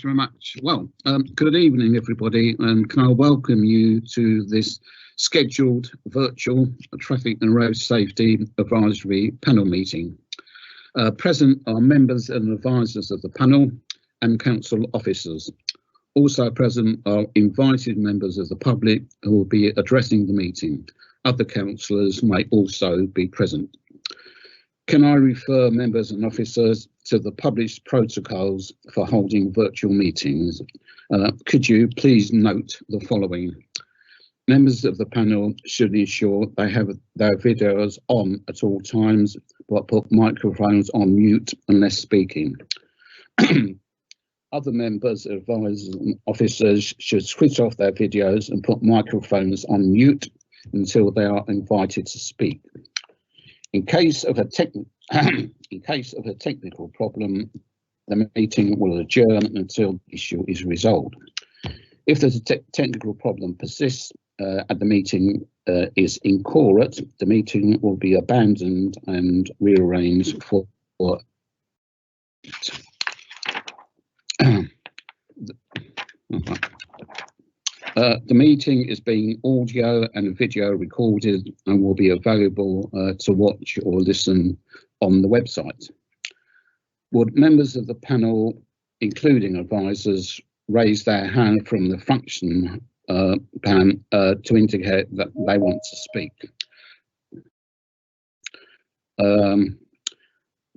very much. Well, good evening, everybody, and can I welcome you to this scheduled virtual Traffic and Road Safety Advisory Panel meeting. Present are members and advisors of the panel and council officers. Also present are invited members of the public who will be addressing the meeting. Other councillors may also be present. Can I refer members and officers to the published protocols for holding virtual meetings? Could you please note the following? Members of the panel should ensure they have their videos on at all times, but put microphones on mute unless speaking. Other members, advisors and officers should switch off their videos and put microphones on mute until they are invited to speak. In case of a technical problem, the meeting will adjourn until the issue is resolved. If the technical problem persists and the meeting is incorrect, the meeting will be abandoned and rearranged for the meeting is being audio and video recorded and will be available to watch or listen on the website. Would members of the panel, including advisors, raise their hand from the function pan to indicate that they want to speak?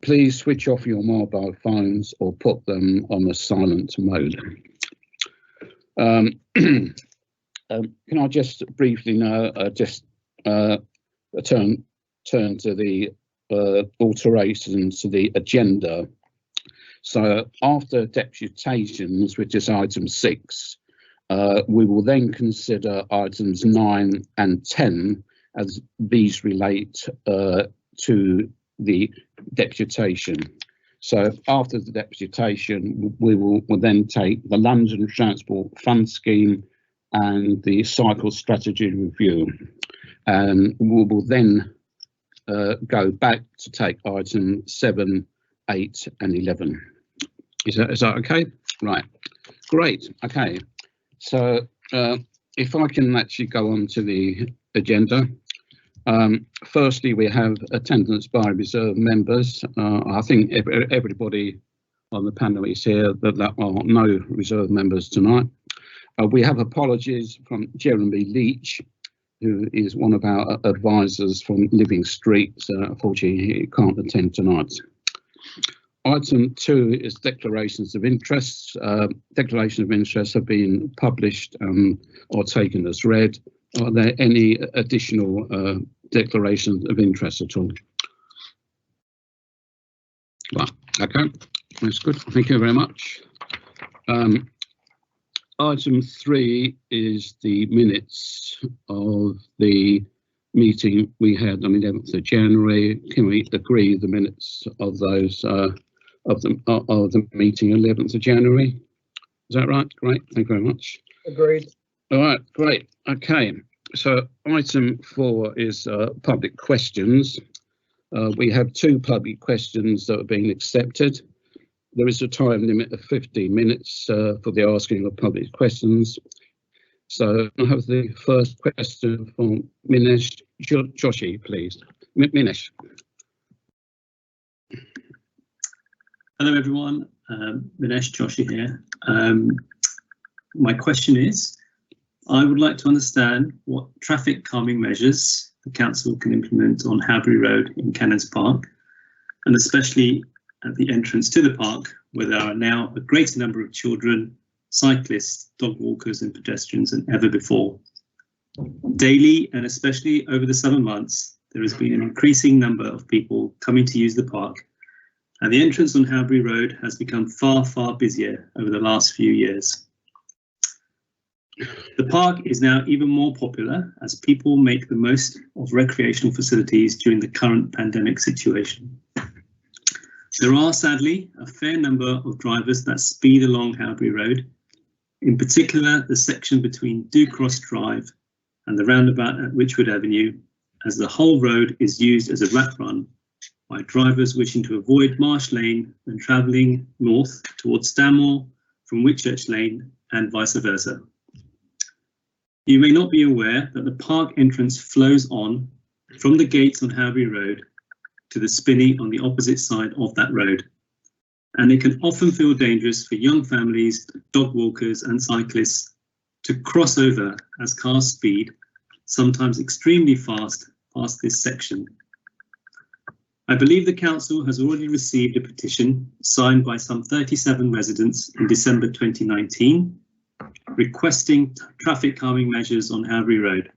Please switch off your mobile phones or put them on a silent mode. Can I just briefly now turn to the alterations to the agenda? So after deputations, which is item 6, we will then consider items 9 and 10 as these relate to the deputation. So after the deputation, we will then take the London Transport Fund Scheme and the Cycle Strategy Review, and we will then go back to take item 7, 8 and 11. Is that okay? Right, great. Okay, so if I can actually go on to the agenda. Firstly, we have attendance by reserve members. I think everybody on the panel is here, that there are no reserve members tonight. We have apologies from Jeremy Leach, who is one of our advisors from Living Street. Unfortunately, he can't attend tonight. Item 2 is declarations of interest. Declarations of interest have been published or taken as read. Are there any additional declarations of interest at all? Well, okay, that's good. Thank you very much. Item 3 is the minutes of the meeting we had on the 11th of January. Can we agree the minutes of those of the meeting 11th of January? Is that right? Great. Thank you very much. Agreed. All right, great. Okay, so item 4 is public questions. We have 2 public questions that are being accepted. There is a time limit of 15 minutes for the asking of public questions. So I have the first question from Minesh Joshi, please. Minesh. Hello everyone, Minesh Joshi here. My question is, I would like to understand what traffic calming measures the council can implement on Howbury Road in Cannons Park, and especially at the entrance to the park, where there are now a greater number of children, cyclists, dog walkers and pedestrians than ever before. Daily, and especially over the summer months, there has been an increasing number of people coming to use the park, and the entrance on Howbury Road has become far, far busier over the last few years. The park is now even more popular as people make the most of recreational facilities during the current pandemic situation. There are sadly a fair number of drivers that speed along Howbury Road, in particular the section between Ducross Drive and the roundabout at Wychwood Avenue, as the whole road is used as a rat run by drivers wishing to avoid Marsh Lane when travelling north towards Stanmore from Whitchurch Lane and vice versa. You may not be aware that the park entrance flows on from the gates on Howbury Road to the spinney on the opposite side of that road, and it can often feel dangerous for young families, dog walkers and cyclists to cross over as cars speed, sometimes extremely fast, past this section. I believe the council has already received a petition signed by some 37 residents in December 2019, requesting traffic calming measures on Howbury Road.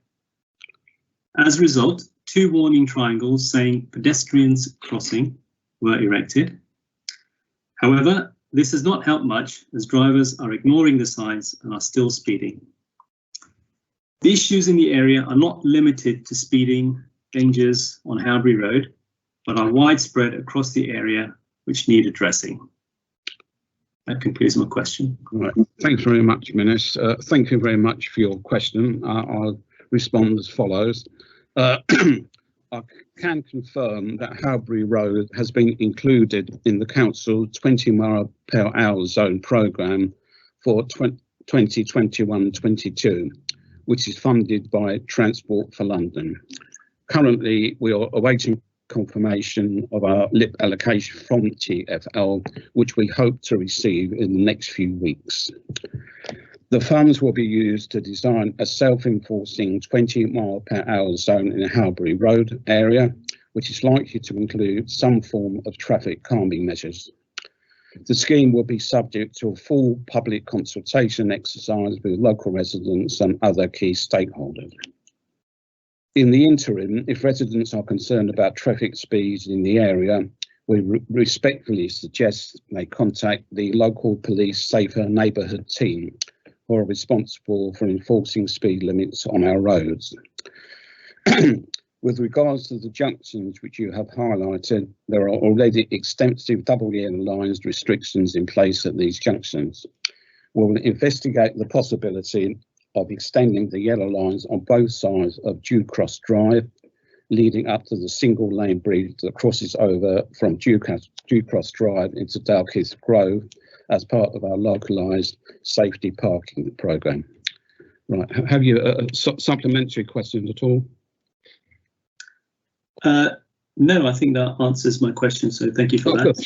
As a result, 2 warning triangles saying pedestrians crossing were erected. However, this has not helped much as drivers are ignoring the signs and are still speeding. The issues in the area are not limited to speeding dangers on Howbury Road, but are widespread across the area which need addressing. That concludes my question. Right. Thanks very much, Minis. Thank you very much for your question. I'll respond as follows. I can confirm that Howbury Road has been included in the council 20 mile per hour zone programme for 2021-22, which is funded by Transport for London. Currently, we are awaiting confirmation of our LIP allocation from TfL, which we hope to receive in the next few weeks. The funds will be used to design a self-enforcing 20 mile per hour zone in the Howbury Road area, which is likely to include some form of traffic calming measures. The scheme will be subject to a full public consultation exercise with local residents and other key stakeholders. In the interim, if residents are concerned about traffic speeds in the area, we respectfully suggest they contact the local police Safer Neighbourhood team, who are responsible for enforcing speed limits on our roads. With regards to the junctions which you have highlighted, there are already extensive double yellow lines restrictions in place at these junctions. We'll investigate the possibility of extending the yellow lines on both sides of Dew Cross Drive, leading up to the single lane bridge that crosses over from Dew Cross Drive into Dalkeith Grove as part of our localised safety parking programme. Right, have you a supplementary question at all? No, I think that answers my question, so thank you for that.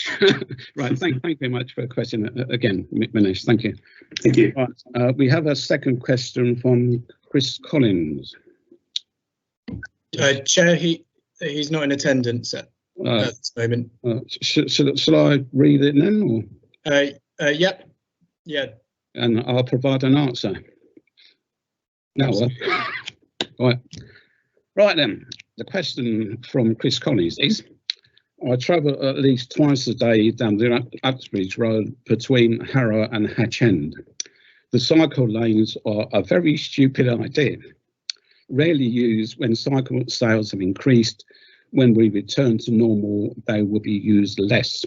Right, thank you very much for the question again, Minesh. Thank you. Thank you. Right, we have a second question from Chris Collins. Chair, he's not in attendance at this moment. Shall I read it now? Yep. Yeah. And I'll provide an answer. No. Right then. The question from Chris Collins is, I travel at least twice a day down the Uxbridge Road between Harrow and Hatch End. The cycle lanes are a very stupid idea. Rarely used when cycle sales have increased. When we return to normal, they will be used less.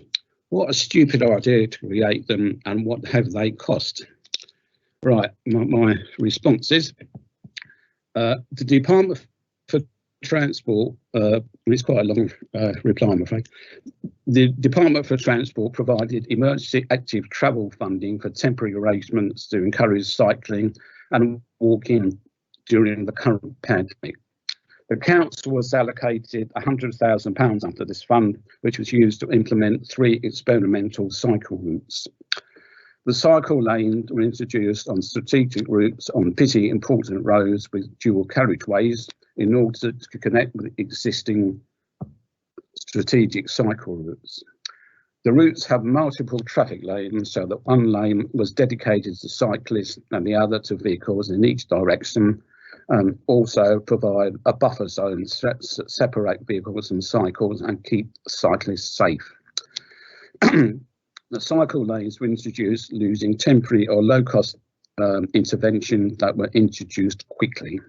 What a stupid idea to create them, and what have they cost? Right, my response is, the Department for Transport, it's quite a long reply, I'm afraid. The Department for Transport provided emergency active travel funding for temporary arrangements to encourage cycling and walking during the current pandemic. The council was allocated £100,000 under this fund, which was used to implement 3 experimental cycle routes. The cycle lanes were introduced on strategic routes on busy important roads with dual carriageways in order to connect with existing strategic cycle routes. The routes have multiple traffic lanes, so that one lane was dedicated to cyclists and the other to vehicles in each direction, and also provide a buffer zone to separate vehicles and cycles and keep cyclists safe. The cycle lanes were introduced using temporary or low-cost intervention that were introduced quickly.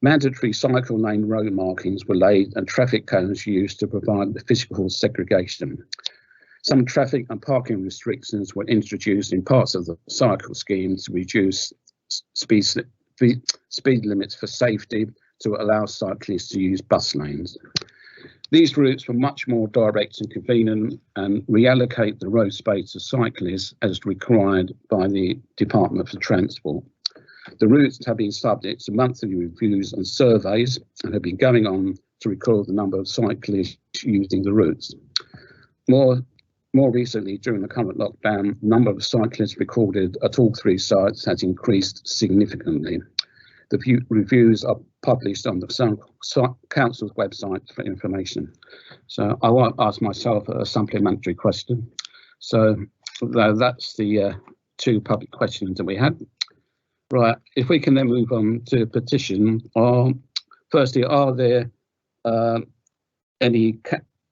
Mandatory cycle lane road markings were laid and traffic cones used to provide the physical segregation. Some traffic and parking restrictions were introduced in parts of the cycle scheme to reduce speed limits for safety to allow cyclists to use bus lanes. These routes were much more direct and convenient and reallocate the road space to cyclists as required by the Department for Transport. The routes have been subject to monthly reviews and surveys and have been going on to record the number of cyclists using the routes. More recently, during the current lockdown, the number of cyclists recorded at all three sites has increased significantly. The reviews are published on the council's website for information. So I want to ask myself a supplementary question. So that's the two public questions that we had. Right, if we can then move on to petition. Firstly, are there any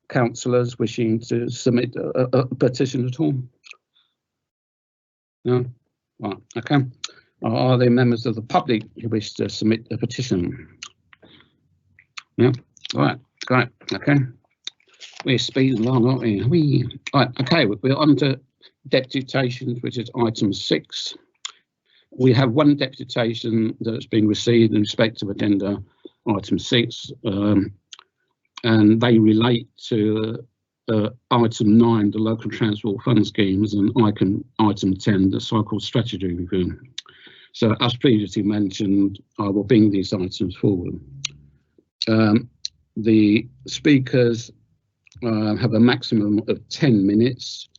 councillors wishing to submit a petition at all? No? Right, okay. Are there members of the public who wish to submit a petition? Yeah, right, great, okay. We're speeding along, aren't we? Right, okay, we're on to deputations, which is item 6. We have one deputation that's been received in respect of agenda item 6, and they relate to item 9, the local transport fund schemes, and item 10, the cycle strategy review. So as previously mentioned, I will bring these items forward. The speakers have a maximum of 10 minutes,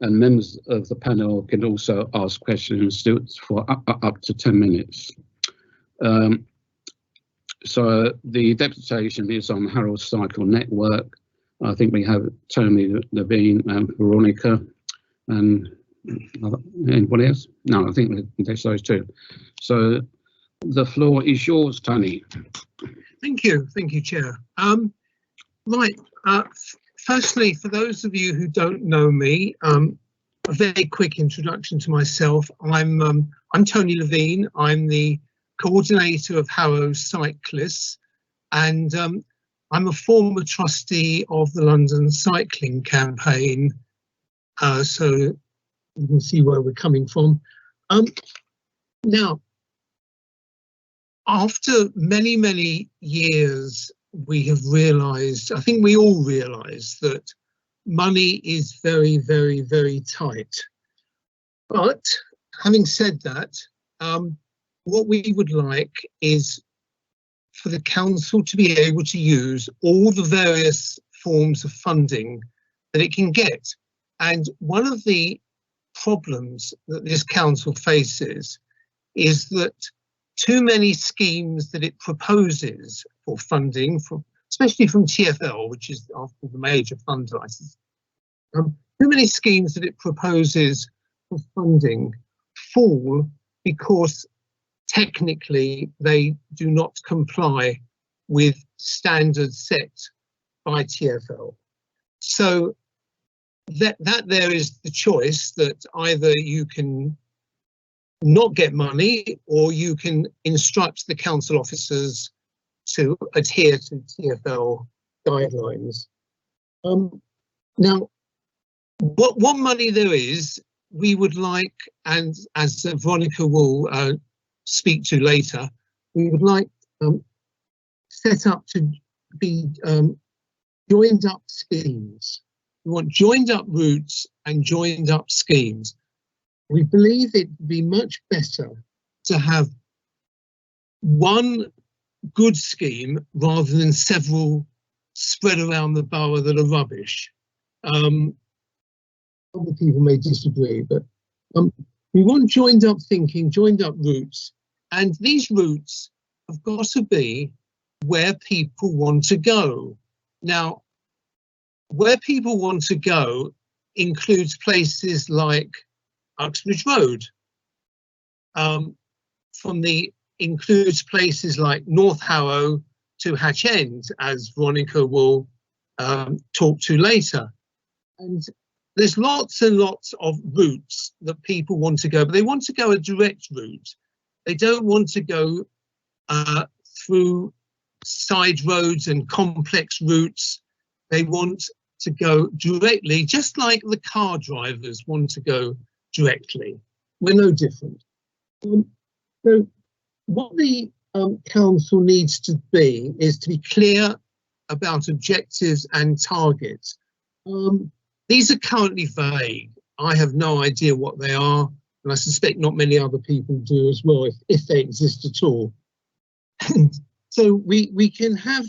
and members of the panel can also ask questions for up to 10 minutes. So the deputation is on Harold Cycle Network. I think we have Tony, Levine, and Veronica, and anybody else? No, I think there's those two. So the floor is yours, Tony. Thank you, Chair. Right. Firstly, for those of you who don't know me, a very quick introduction to myself. I'm Tony Levine. I'm the coordinator of Harrow Cyclists, and I'm a former trustee of the London Cycling Campaign. So you can see where we're coming from. Now, after many, many years, we have realised, I think we all realise, that money is very, very, very tight. But having said that, what we would like is for the council to be able to use all the various forms of funding that it can get. And one of the problems that this council faces is that too many schemes that it proposes for funding, especially from TfL, which is after the major fund license, too many schemes that it proposes for funding fall because technically they do not comply with standards set by TfL. So that there is the choice that either you can not get money or you can instruct the council officers to adhere to TfL guidelines. Now, what money there is, we would like, and as Veronica will speak to later, we would like set up to be joined up schemes. We want joined up routes and joined up schemes. We believe it would be much better to have one good scheme rather than several spread around the borough that are rubbish. Other people may disagree, but we want joined up thinking, joined up routes, and these routes have got to be where people want to go. Now, where people want to go includes places like Uxbridge Road, includes places like North Harrow to Hatch End, as Veronica will talk to later. And there's lots and lots of routes that people want to go, but they want to go a direct route. They don't want to go through side roads and complex routes. They want to go directly, just like the car drivers want to go directly. We're no different. So what the council needs to be is to be clear about objectives and targets. These are currently vague. I have no idea what they are, and I suspect not many other people do as well, if they exist at all. And so we can have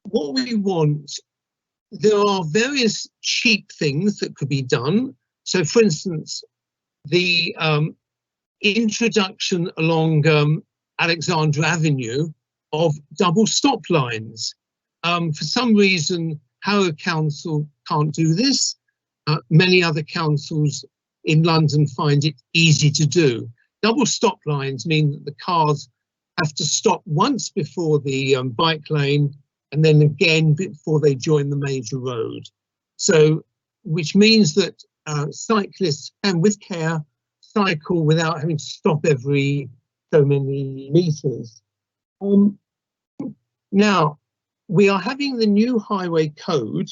what we want. There are various cheap things that could be done. So, for instance, the introduction along Alexandra Avenue of double stop lines. For some reason, Harrow Council can't do this. Many other councils in London find it easy to do. Double stop lines mean that the cars have to stop once before the bike lane and then again before they join the major road. So, which means that cyclists can, with care, cycle without having to stop every so many meters. Now, we are having the new highway code,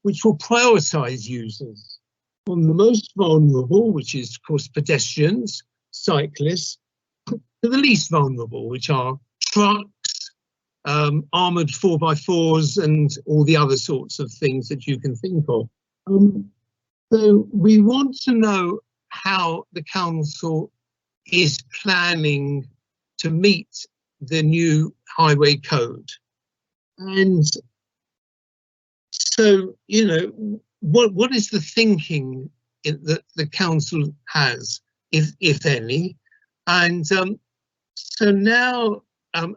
which will prioritise users from the most vulnerable, which is, of course, pedestrians, cyclists, to the least vulnerable, which are trucks, armoured 4x4s, and all the other sorts of things that you can think of. So we want to know how the council is planning to meet the new highway code. And so, you know, what is the thinking that the council has, if any? And so now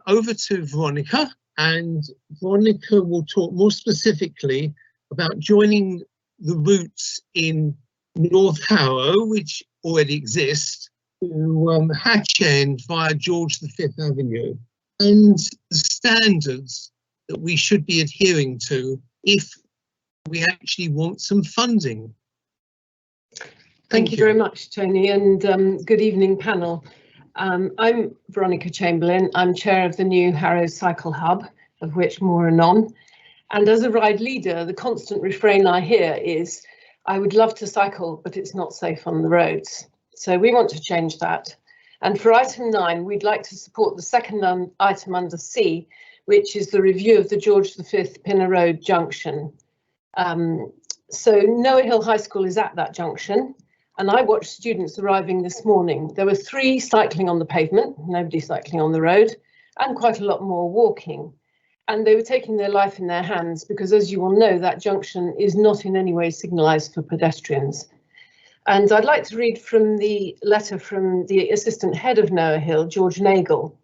over to Veronica, and Veronica will talk more specifically about joining the routes in North Harrow, which already exist, to Hatch End via George V Avenue, and the standards that we should be adhering to if we actually want some funding. Thank you very much, Tony, and good evening, panel. I'm Veronica Chamberlain. I'm chair of the new Harrow Cycle Hub, of which more anon. And as a ride leader, the constant refrain I hear is, I would love to cycle, but it's not safe on the roads. So we want to change that. And for item 9, we'd like to support the second item under C, which is the review of the George V Pinner Road junction. So Noah Hill High School is at that junction, and I watched students arriving this morning. There were 3 cycling on the pavement, nobody cycling on the road, and quite a lot more walking. And they were taking their life in their hands because, as you all know, that junction is not in any way signalised for pedestrians. And I'd like to read from the letter from the assistant head of Noah Hill, George Nagel,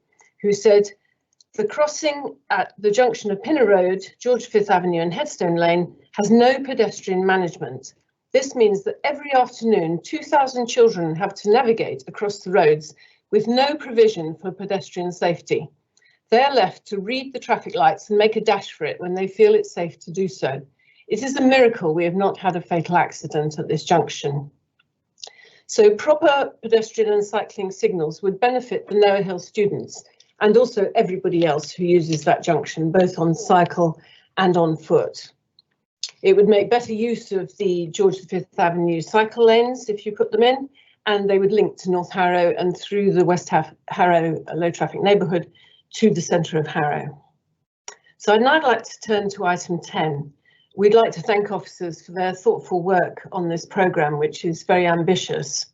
who said, the crossing at the junction of Pinner Road, George V Avenue and Headstone Lane has no pedestrian management. This means that every afternoon, 2,000 children have to navigate across the roads with no provision for pedestrian safety. They are left to read the traffic lights and make a dash for it when they feel it's safe to do so. It is a miracle we have not had a fatal accident at this junction. So proper pedestrian and cycling signals would benefit the Noah Hill students and also everybody else who uses that junction, both on cycle and on foot. It would make better use of the George V Avenue cycle lanes if you put them in, and they would link to North Harrow and through the West Harrow low traffic neighbourhood to the centre of Harrow. So I'd now like to turn to item 10. We'd like to thank officers for their thoughtful work on this programme, which is very ambitious.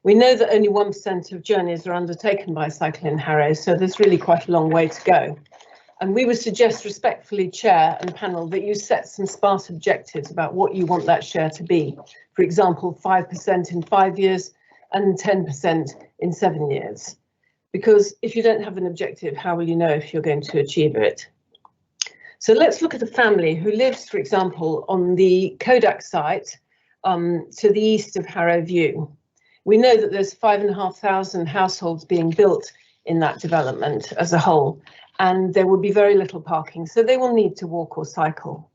We know that only 1% of journeys are undertaken by cycling in Harrow, so there's really quite a long way to go. And we would suggest respectfully, Chair and panel, that you set some smart objectives about what you want that share to be. For example, 5% in 5 years and 10% in 7 years. Because if you don't have an objective, how will you know if you're going to achieve it? So let's look at a family who lives, for example, on the Kodak site to the east of Harrow View. We know that there's 5,500 households being built in that development as a whole, and there will be very little parking, so they will need to walk or cycle.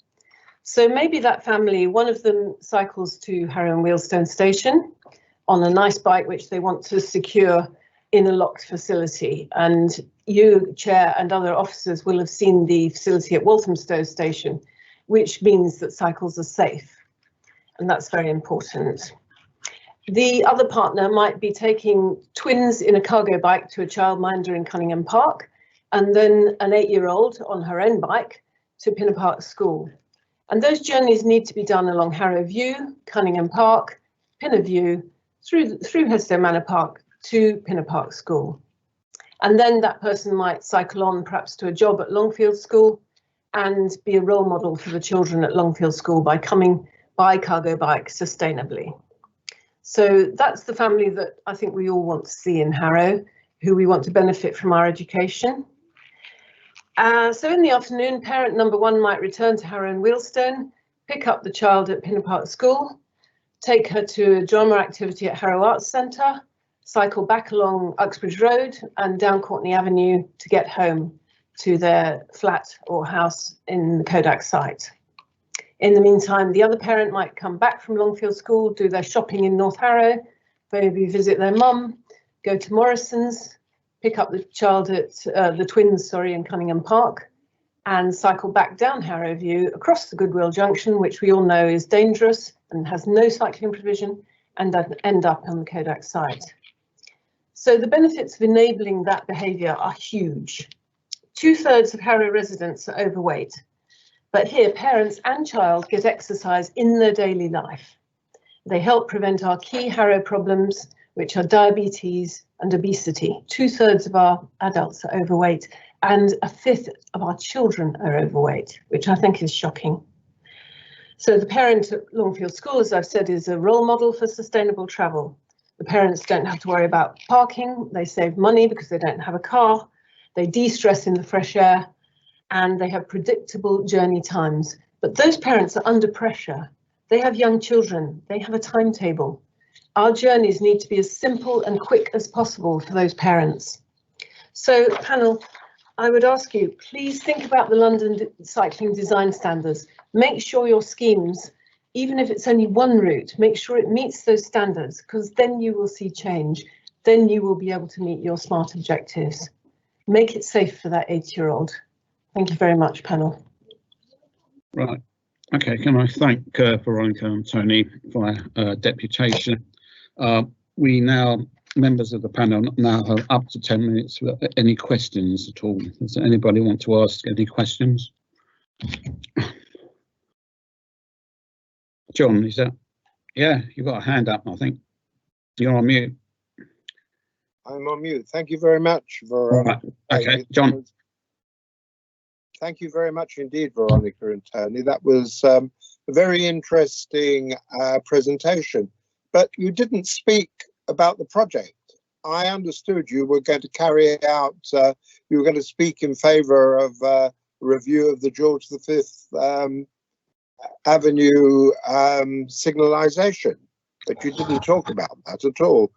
So maybe that family, one of them cycles to Harrow and Wealdstone Station on a nice bike which they want to secure in a locked facility. And you, Chair, and other officers will have seen the facility at Walthamstow Station, which means that cycles are safe, and that's very important. The other partner might be taking twins in a cargo bike to a childminder in Cunningham Park, and then an 8-year-old on her own bike to Pinner Park School. And those journeys need to be done along Harrow View, Cunningham Park, Pinner View, through Hestow Manor Park to Pinner Park School. And then that person might cycle on perhaps to a job at Longfield School and be a role model for the children at Longfield School by coming by cargo bike sustainably. So that's the family that I think we all want to see in Harrow, who we want to benefit from our education. So in the afternoon, parent number 1 might return to Harrow and Wealdstone, pick up the child at Pinner Park School, take her to a drama activity at Harrow Arts Centre, cycle back along Uxbridge Road and down Courtney Avenue to get home to their flat or house in the Kodak site. In the meantime, the other parent might come back from Longfield School, do their shopping in North Harrow, maybe visit their mum, go to Morrison's, pick up the child at the twins, in Cunningham Park, and cycle back down Harrow View across the Goodwill Junction, which we all know is dangerous and has no cycling provision, and then end up on the Kodak site. So the benefits of enabling that behaviour are huge. 2/3 of Harrow residents are overweight, but here parents and child get exercise in their daily life. They help prevent our key Harrow problems, which are diabetes and obesity. 2/3 of our adults are overweight and 1/5 of our children are overweight, which I think is shocking. So the parent at Longfield School, as I've said, is a role model for sustainable travel. The parents don't have to worry about parking, they save money because they don't have a car, they de-stress in the fresh air, and they have predictable journey times. But those parents are under pressure. They have young children, they have a timetable. Our journeys need to be as simple and quick as possible for those parents. So, panel, I would ask you, please think about the London Cycling Design Standards. Make sure your schemes, even if it's only one route, make sure it meets those standards, because then you will see change. Then you will be able to meet your SMART objectives. Make it safe for that 8-year-old. Thank you very much, panel. Right. Okay, can I thank Veronica and Tony for deputation. We now, members of the panel, now have up to 10 minutes for any questions at all. Does anybody want to ask any questions? John, is that? Yeah, you've got a hand up, I think. You're on mute. I'm on mute. Thank you very much, Veronica. Right. Okay, John. Thank you very much indeed, Veronica and Tony. That was a very interesting presentation, but you didn't speak about the project. I understood you were going to carry out, you were going to speak in favour of a review of the George V Avenue signalisation, but you didn't talk about that at all.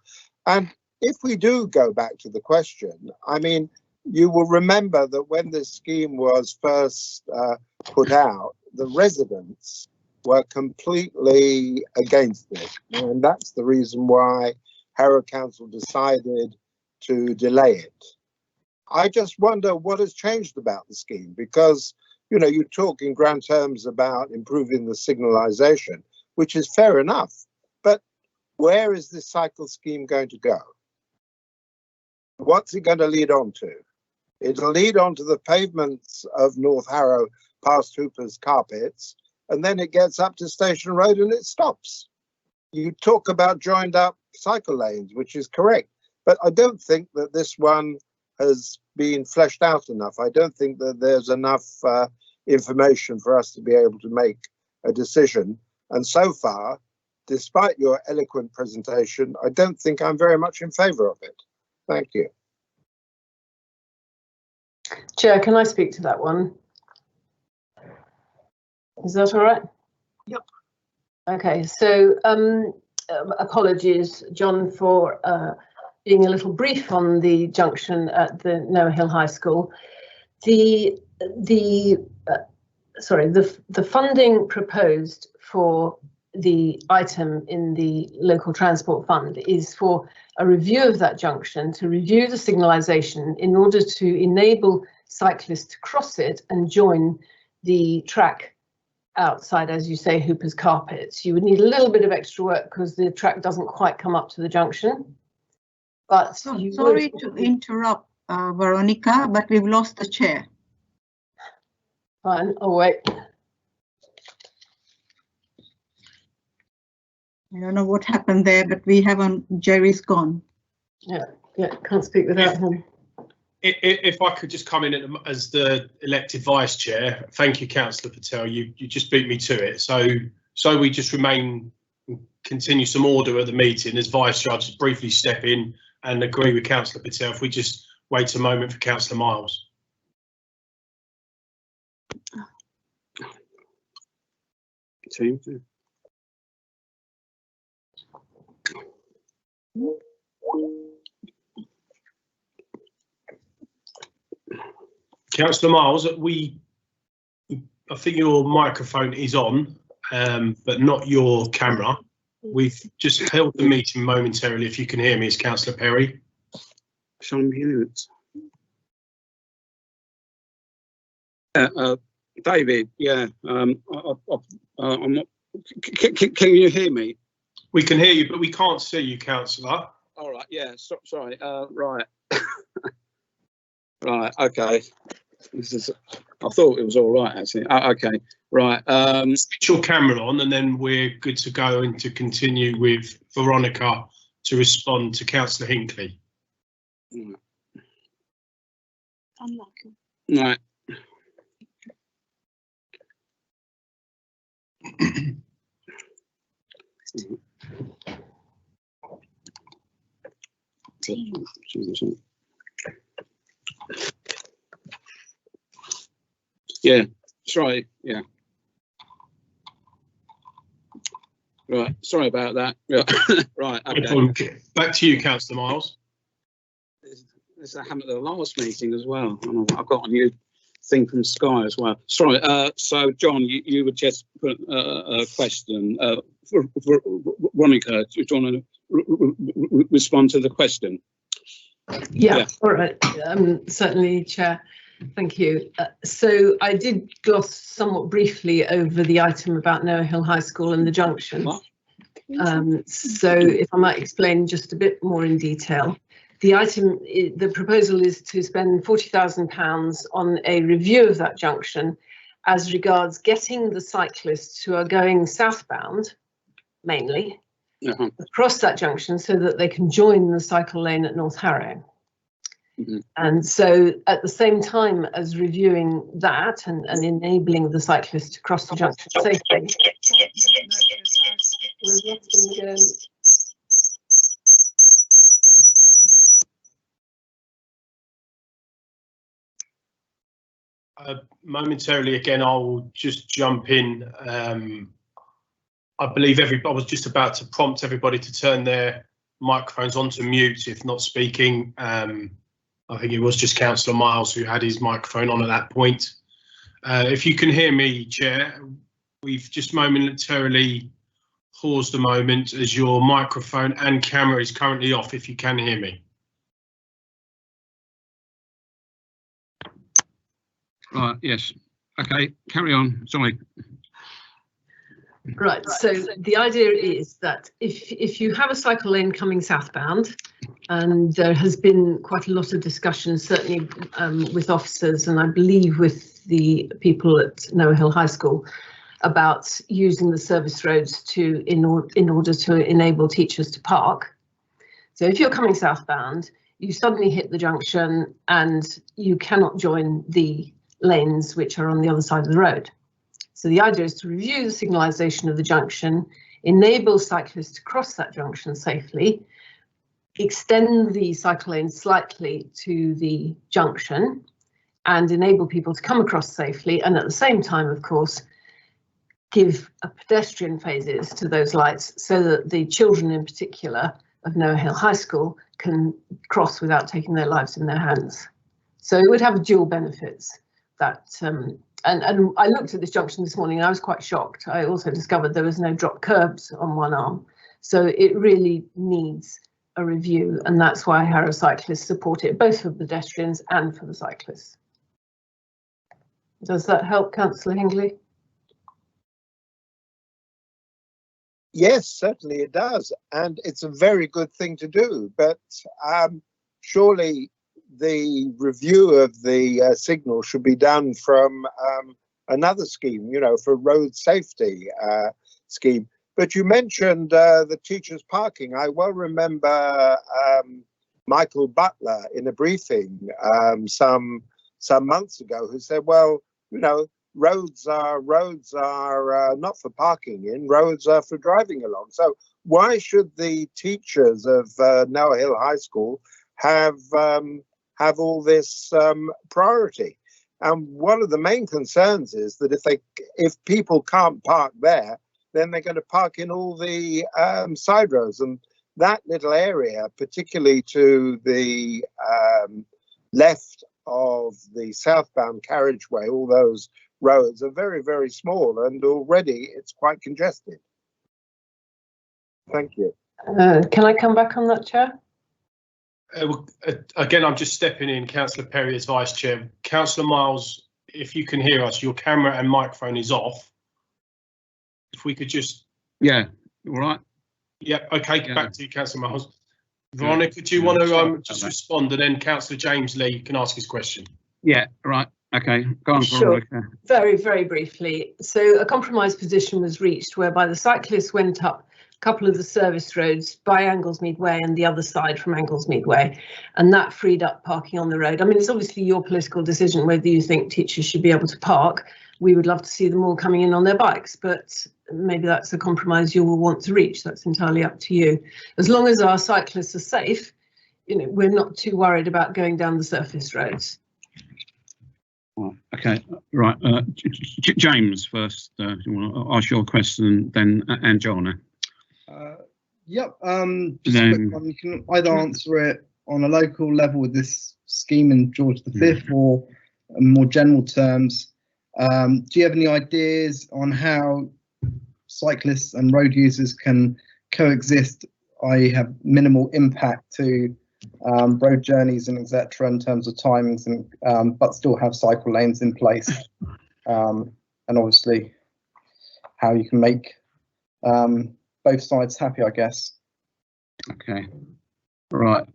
And if we do go back to the question, I mean, you will remember that when this scheme was first put out, the residents were completely against it. And that's the reason why Harrow Council decided to delay it. I just wonder what has changed about the scheme, because, you know, you talk in grand terms about improving the signalisation, which is fair enough. But where is this cycle scheme going to go? What's it going to lead on to? It'll lead on to the pavements of North Harrow past Hooper's Carpets, and then it gets up to Station Road and it stops. You talk about joined up cycle lanes, which is correct, but I don't think that this one has been fleshed out enough. I don't think that there's enough information for us to be able to make a decision. And so far, despite your eloquent presentation, I don't think I'm very much in favour of it. Thank you. Chair, can I speak to that one? Is that all right? Yep. Okay, so apologies, John, for being a little brief on the junction at the Noah Hill High School. The funding proposed for the item in the local transport fund is for a review of that junction, to review the signalisation in order to enable cyclists to cross it and join the track outside, as you say, Hooper's Carpets. You would need a little bit of extra work because the track doesn't quite come up to the junction. But sorry to interrupt, Veronica, but we've lost the chair. fine. I'll wait. I don't know what happened there, but we have Jerry's gone. Yeah, can't speak without him. If I could just come in as the elected vice chair, thank you, Councillor Patel. You just beat me to it. So we just continue some order at the meeting as vice chair. I'll just briefly step in and agree with Councillor Patel. If we just wait a moment for Councillor Miles. Team. Councillor Miles, I think your microphone is on, but not your camera. We've just held the meeting momentarily. If you can hear me, it's Councillor Perry. Sean Mute. David, yeah. I'm not, can you hear me? We can hear you, but we can't see you, Councillor. All right, yeah. Sorry. Right. Right. Okay. I thought it was all right actually. Okay. Right. Switch your camera on, and then we're good to go and to continue with Veronica to respond to Councillor Hinckley. Unlucky. Right. Yeah, sorry, yeah. Right, sorry about that. Yeah. Right, okay. Back to you, Councillor Miles. This happened at the last meeting as well. I've got a new thing from Sky as well. Sorry, so John, you would just put a question. Veronica, do you want to respond to the question? Yeah. All right. Certainly, Chair. Thank you. So I did gloss somewhat briefly over the item about Noah Hill High School and the junction. So if I might explain just a bit more in detail. The proposal is to spend £40,000 on a review of that junction as regards getting the cyclists who are going southbound, mainly, across that junction so that they can join the cycle lane at North Harrow. And so at the same time as reviewing that and enabling the cyclists to cross the junction safely, momentarily again, I'll just jump in. I believe I was just about to prompt everybody to turn their microphones onto mute if not speaking. I think it was just Councillor Miles who had his microphone on at that point. If you can hear me, Chair, we've just momentarily paused a moment as your microphone and camera is currently off, if you can hear me. Right, yes. Okay, carry on. Sorry. Right, so the idea is that if you have a cycle lane coming southbound, and there has been quite a lot of discussion, certainly with officers and I believe with the people at Noah Hill High School, about using the service roads in order to enable teachers to park. So if you're coming southbound, you suddenly hit the junction and you cannot join the lanes which are on the other side of the road. So the idea is to review the signalisation of the junction, enable cyclists to cross that junction safely, extend the cycle lane slightly to the junction and enable people to come across safely, and at the same time, of course, give pedestrian phases to those lights so that the children in particular of Noah Hill High School can cross without taking their lives in their hands. So it would have dual benefits. That and I looked at this junction this morning and I was quite shocked. I also discovered there was no drop curbs on one arm. So it really needs a review, and that's why Harrow cyclists support it, both for pedestrians and for the cyclists. Does that help, Councillor Hingley? Yes, certainly it does, and it's a very good thing to do, but surely the review of the signal should be done from another scheme, you know, for road safety scheme. But you mentioned the teachers' parking. I well remember Michael Butler in a briefing some months ago who said, well, you know, roads are not for parking in, roads are for driving along. So why should the teachers of Noah Hill High School have all this priority? And one of the main concerns is that if people can't park there, then they're going to park in all the side roads, and that little area, particularly to the left of the southbound carriageway, all those roads are very, very small, and already it's quite congested. Thank you. Can I come back on that, Chair? Again, I'm just stepping in, Councillor Perry as Vice Chair. Councillor Miles, if you can hear us, your camera and microphone is off. If we could just... Yeah, all right. Yeah, okay, yeah. Back to you, Councillor Miles. Veronica, do you want to just respond, and then Councillor James Lee can ask his question? Yeah, right. Okay, go on, sure. Veronica. Very, very briefly. So a compromise position was reached whereby the cyclists went up a couple of the service roads by Anglesmead Way and the other side from Anglesmead Way, and that freed up parking on the road. I mean, it's obviously your political decision whether you think teachers should be able to park. We would love to see them all coming in on their bikes, but maybe that's a compromise you will want to reach. That's entirely up to you. As long as our cyclists are safe, you know, we're not too worried about going down the surface roads. Okay, right. James first. You want to ask your question, then Anjana. Yep. Just a quick one. You can either answer it on a local level with this scheme in George V, or in more general terms. Do you have any ideas on how cyclists and road users can coexist, i.e. have minimal impact to road journeys and etc. in terms of timings, and but still have cycle lanes in place, and obviously how you can make both sides happy, I guess. Okay, right.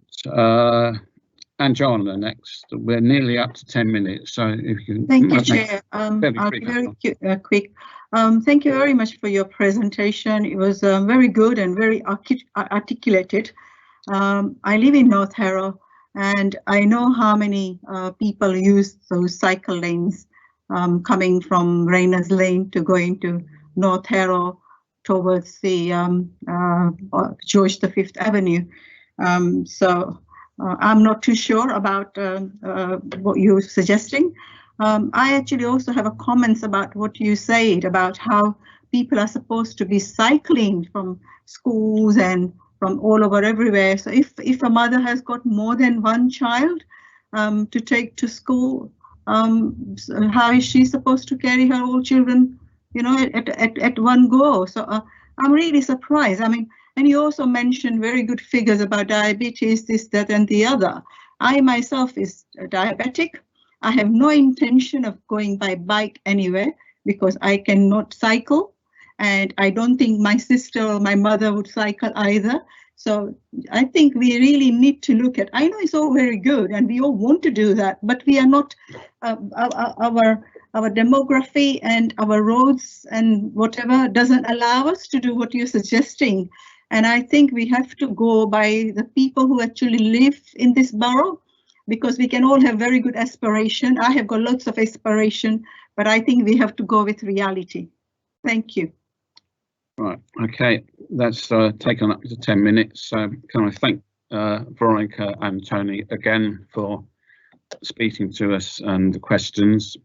Anjana next. We're nearly up to 10 minutes, so if you can... Thank you, Chair. I'll be very quick. Thank you very much for your presentation. It was very good and very articulated. I live in North Harrow, and I know how many people use those cycle lanes coming from Rayners Lane to go into North Harrow towards the George V Avenue. So I'm not too sure about what you're suggesting. I actually also have a comments about what you said about how people are supposed to be cycling from schools and from all over everywhere. So if a mother has got more than one child to take to school, how is she supposed to carry her all children, you know, at one go? So I'm really surprised. I mean, and you also mentioned very good figures about diabetes, this, that, and the other. I myself is diabetic. I have no intention of going by bike anywhere because I cannot cycle, and I don't think my sister or my mother would cycle either. So I think we really need to look at, I know it's all very good and we all want to do that, but we are not, our demography and our roads and whatever doesn't allow us to do what you're suggesting. And I think we have to go by the people who actually live in this borough, because we can all have very good aspiration. I have got lots of aspiration, but I think we have to go with reality. Thank you. Right, okay, that's taken up to 10 minutes. So can I thank Veronica and Tony again for speaking to us and the questions.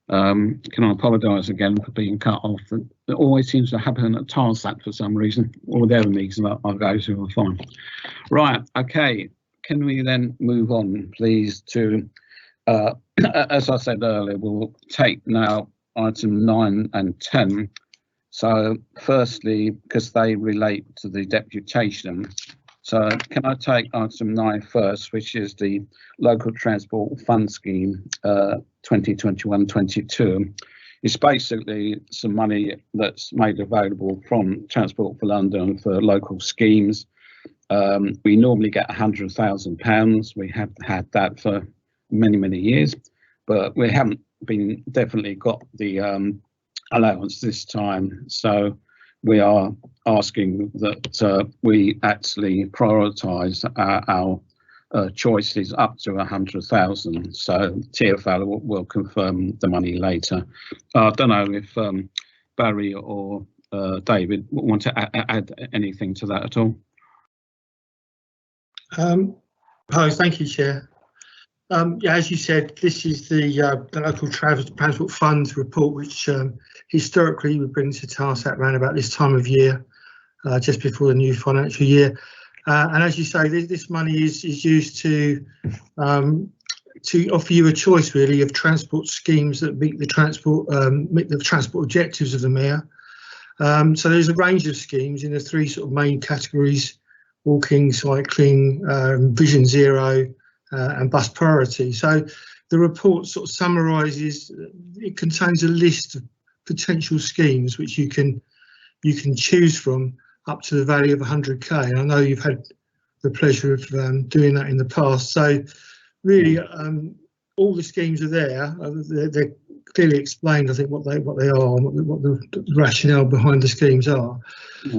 Can I apologise again for being cut off? It always seems to happen at Tarsat for some reason, or the other meetings I'll go to are fine. Right, okay, can we then move on, please, to, as I said earlier, we'll take now item 9 and 10. So firstly, because they relate to the deputation, so can I take item 9 first, which is the Local Transport Fund Scheme 2021-22. It's basically some money that's made available from Transport for London for local schemes. We normally get £100,000. We have had that for many, many years, but we haven't been definitely got the allowance this time, so we are asking that we actually prioritise our choices up to 100,000. So TfL will confirm the money later. I don't know if Barry or David want to add anything to that at all. Hi, thank you, Chair. Yeah, as you said, this is the local transport funds report, which historically we bring to task at around about this time of year, just before the new financial year. And as you say, this money is used to offer you a choice, really, of transport schemes that meet the transport objectives of the mayor. So there's a range of schemes in the three sort of main categories: walking, cycling, Vision Zero, and bus priority. So the report sort of summarises. It contains a list of potential schemes which you can choose from, up to the value of 100k. And I know you've had the pleasure of doing that in the past. So really, all the schemes are there. They're clearly explained, I think, what they are and what the rationale behind the schemes are.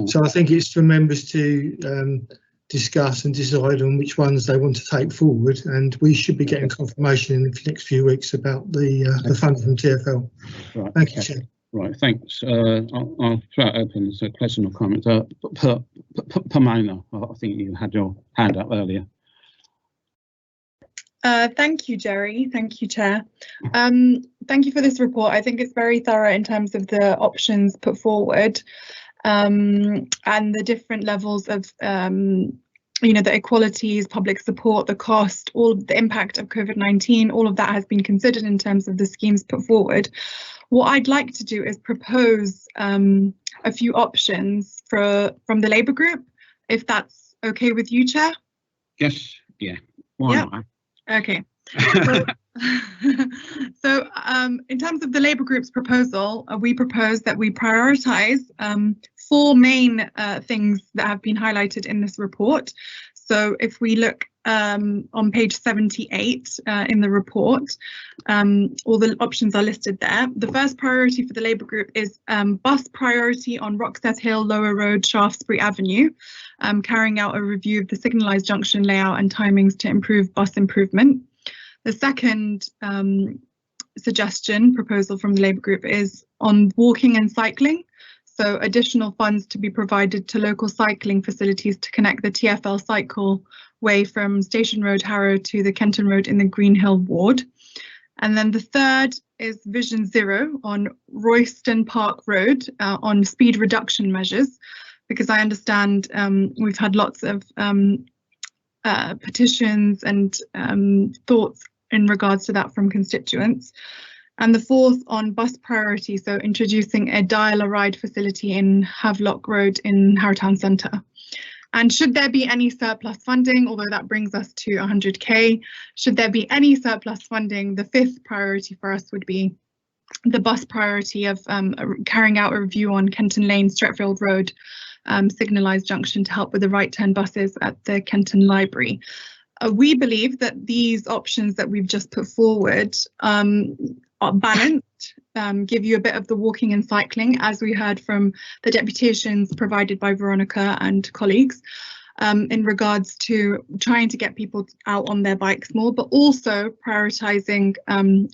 So I think it's for members to discuss and decide on which ones they want to take forward, and we should be getting confirmation in the next few weeks about the funding from TfL. Right, thank you, Chair. Right, thanks. I'll throw it open as a question or comment. Pomona, I think you had your hand up earlier. Thank you, Jerry. Thank you, Chair. Thank you for this report. I think it's very thorough in terms of the options put forward, and the different levels of the equalities, public support, the cost, all of the impact of COVID-19, all of that has been considered in terms of the schemes put forward. What I'd like to do is propose a few options from the Labour group, if that's okay with you, Chair? Yes, yeah, why not? Okay. So in terms of the Labour group's proposal, we propose that we prioritise 4 main things that have been highlighted in this report. So if we look on page 78 in the report, all the options are listed there. The first priority for the Labour group is bus priority on Roxeth Hill, Lower Road, Shaftesbury Avenue, carrying out a review of the signalised junction layout and timings to improve bus improvement. The second proposal from the Labour group is on walking and cycling. So additional funds to be provided to local cycling facilities to connect the TfL cycle way from Station Road, Harrow to the Kenton Road in the Greenhill ward. And then the third is Vision Zero on Royston Park Road on speed reduction measures, because I understand we've had lots of petitions and thoughts in regards to that from constituents. And the fourth on bus priority, so introducing a dial-a-ride facility in Havelock Road in Harrow Town Centre. And should there be any surplus funding, although that brings us to 100k, should there be any surplus funding, the fifth priority for us would be the bus priority of carrying out a review on Kenton Lane, Stretfield Road, signalised junction to help with the right turn buses at the Kenton Library. We believe that these options that we've just put forward are balanced, give you a bit of the walking and cycling, as we heard from the deputations provided by Veronica and colleagues, in regards to trying to get people out on their bikes more, but also prioritising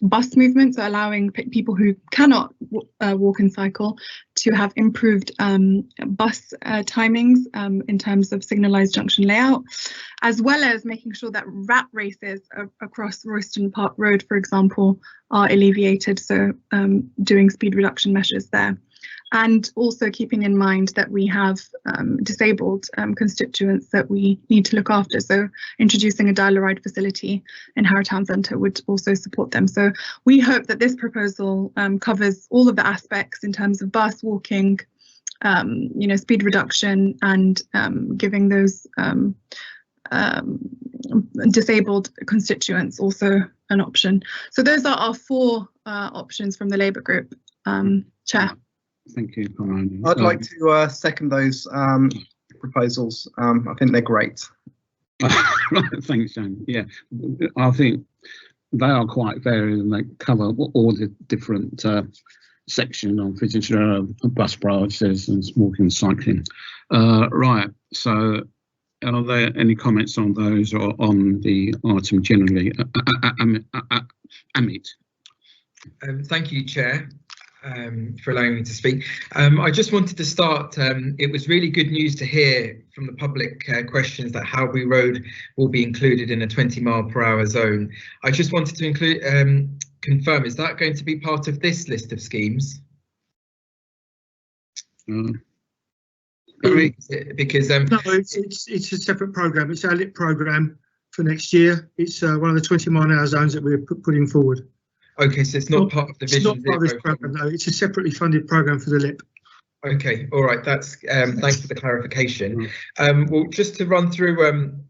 bus movement, so allowing people who cannot walk and cycle to have improved bus timings in terms of signalised junction layout, as well as making sure that rat races across Royston Park Road, for example, are alleviated, so doing speed reduction measures there. And also keeping in mind that we have disabled constituents that we need to look after. So introducing a dial-a-ride facility in Harrow Town Centre would also support them. So we hope that this proposal covers all of the aspects in terms of bus, walking, speed reduction, and giving those disabled constituents also an option. So those are our 4 options from the Labour group, Chair. Thank you, Brian. I'd like to second those proposals. I think they're great. Thanks, Jan. Yeah, I think they are quite varied, and they cover all the different section of visitor bus priorities and walking and cycling. Right, so are there any comments on those or on the item generally? Amit. Thank you, Chair, for allowing me to speak. I just wanted to start, it was really good news to hear from the public questions that Howby Road will be included in a 20-mile-per-hour zone. I just wanted to confirm, is that going to be part of this list of schemes? Because no, it's a separate programme. It's our LIP programme for next year. It's one of the 20-mile-an-hour zones that we're putting forward. Okay, so it's not part of the Vision Zero. It's not part of this programme, no. It's a separately funded programme for the LIP. Okay, all right, that's thanks for the clarification. Well, just to run through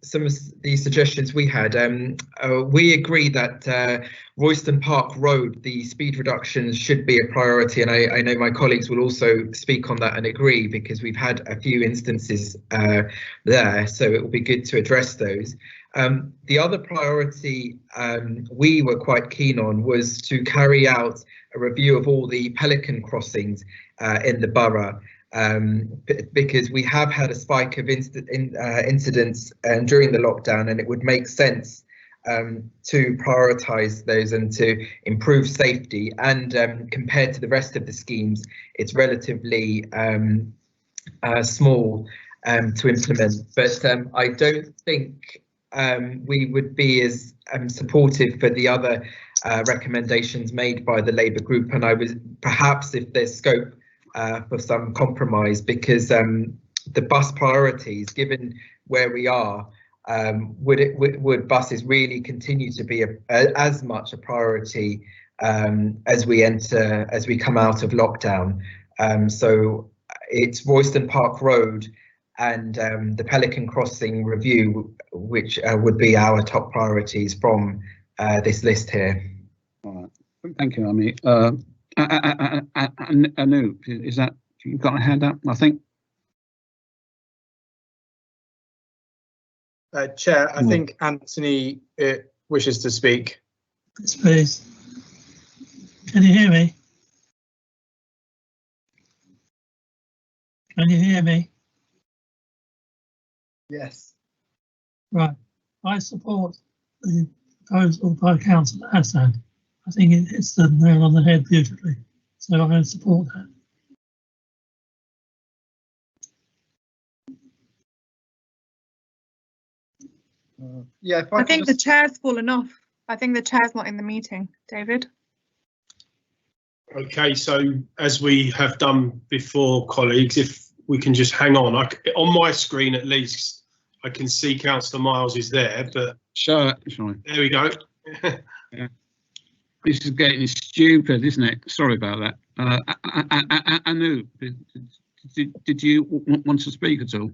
some of the suggestions we had, we agree that Royston Park Road, the speed reductions should be a priority, and I know my colleagues will also speak on that and agree, because we've had a few instances there, so it will be good to address those. The other priority we were quite keen on was to carry out a review of all the Pelican Crossings in the borough, because we have had a spike of incidents during the lockdown, and it would make sense to prioritise those and to improve safety. And compared to the rest of the schemes, it's relatively small to implement. But I don't think we would be as supportive for the other recommendations made by the Labour group, and I was perhaps if there's scope for some compromise, because the bus priorities, given where we are, would buses really continue to be as much a priority as we come out of lockdown? So it's Royston Park Road and the Pelican Crossing review, which would be our top priorities from this list here. All right. Thank you, Amit. Anu, is that you've got a hand up? I think. Chair, I think Anthony wishes to speak. Yes, please. Can you hear me? Can you hear me? Yes. Right. I support the proposal by Councillor Hassan. I think it hits the nail on the head beautifully, so I'm going to support that. Yeah, I think the chair's fallen off. I think the chair's not in the meeting, David. Okay, so as we have done before, colleagues, if we can just hang on. On my screen, at least, I can see Councillor Miles is there, but sure. There we go. Yeah. This is getting stupid, isn't it? Sorry about that. Anu, did you want to speak at all?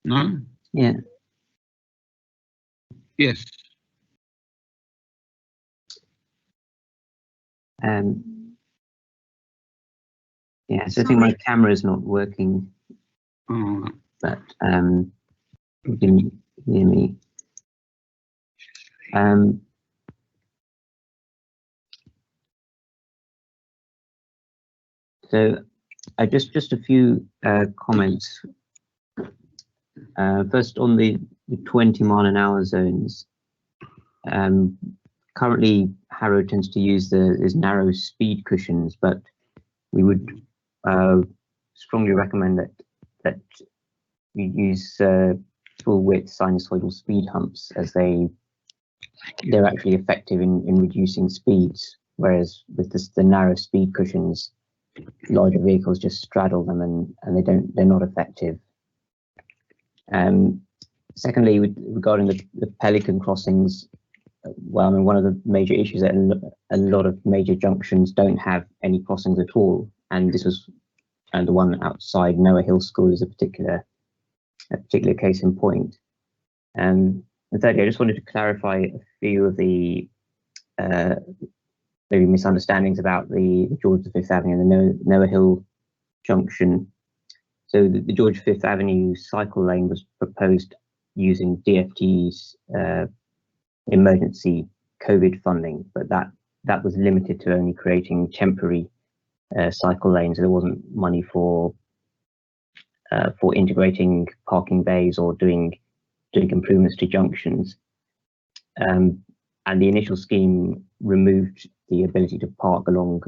No? Yeah. Yes. Yeah, so I think my camera is not working, but you can hear me. So just a few comments. First, on the 20-mile-an-hour zones. Currently, Harrow tends to use these narrow speed cushions, but we would strongly recommend that we use full-width sinusoidal speed humps, as they're actually effective in reducing speeds, whereas with the narrow speed cushions, larger vehicles just straddle them and they're not effective. Secondly, regarding the Pelican Crossings, well, I mean, one of the major issues that a lot of major junctions don't have any crossings at all, and this was the one outside Noah Hill School is a particular case in point. And thirdly, I just wanted to clarify a few of the maybe misunderstandings about the George V Avenue and the Noah Hill junction. So the George V Avenue cycle lane was proposed using DFT's emergency COVID funding, but that was limited to only creating temporary cycle lanes. There wasn't money for integrating parking bays or doing improvements to junctions. And the initial scheme removed the ability to park along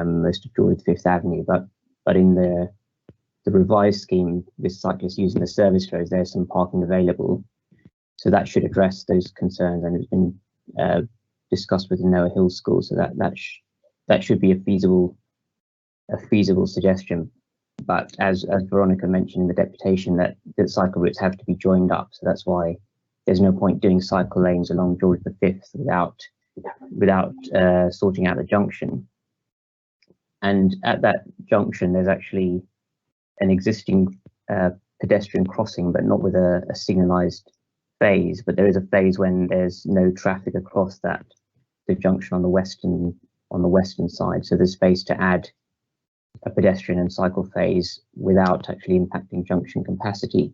most of George V Avenue, but in the revised scheme, with cyclists using the service roads, there's some parking available. So that should address those concerns, and it's been discussed with the Noah Hill School. So that should be a feasible suggestion. But as Veronica mentioned in the deputation, that cycle routes have to be joined up. So that's why there's no point doing cycle lanes along George V without sorting out the junction. And at that junction, there's actually an existing pedestrian crossing, but not with a signalised phase. But there is a phase when there's no traffic across the junction on the western side. So there's space to add a pedestrian and cycle phase without actually impacting junction capacity.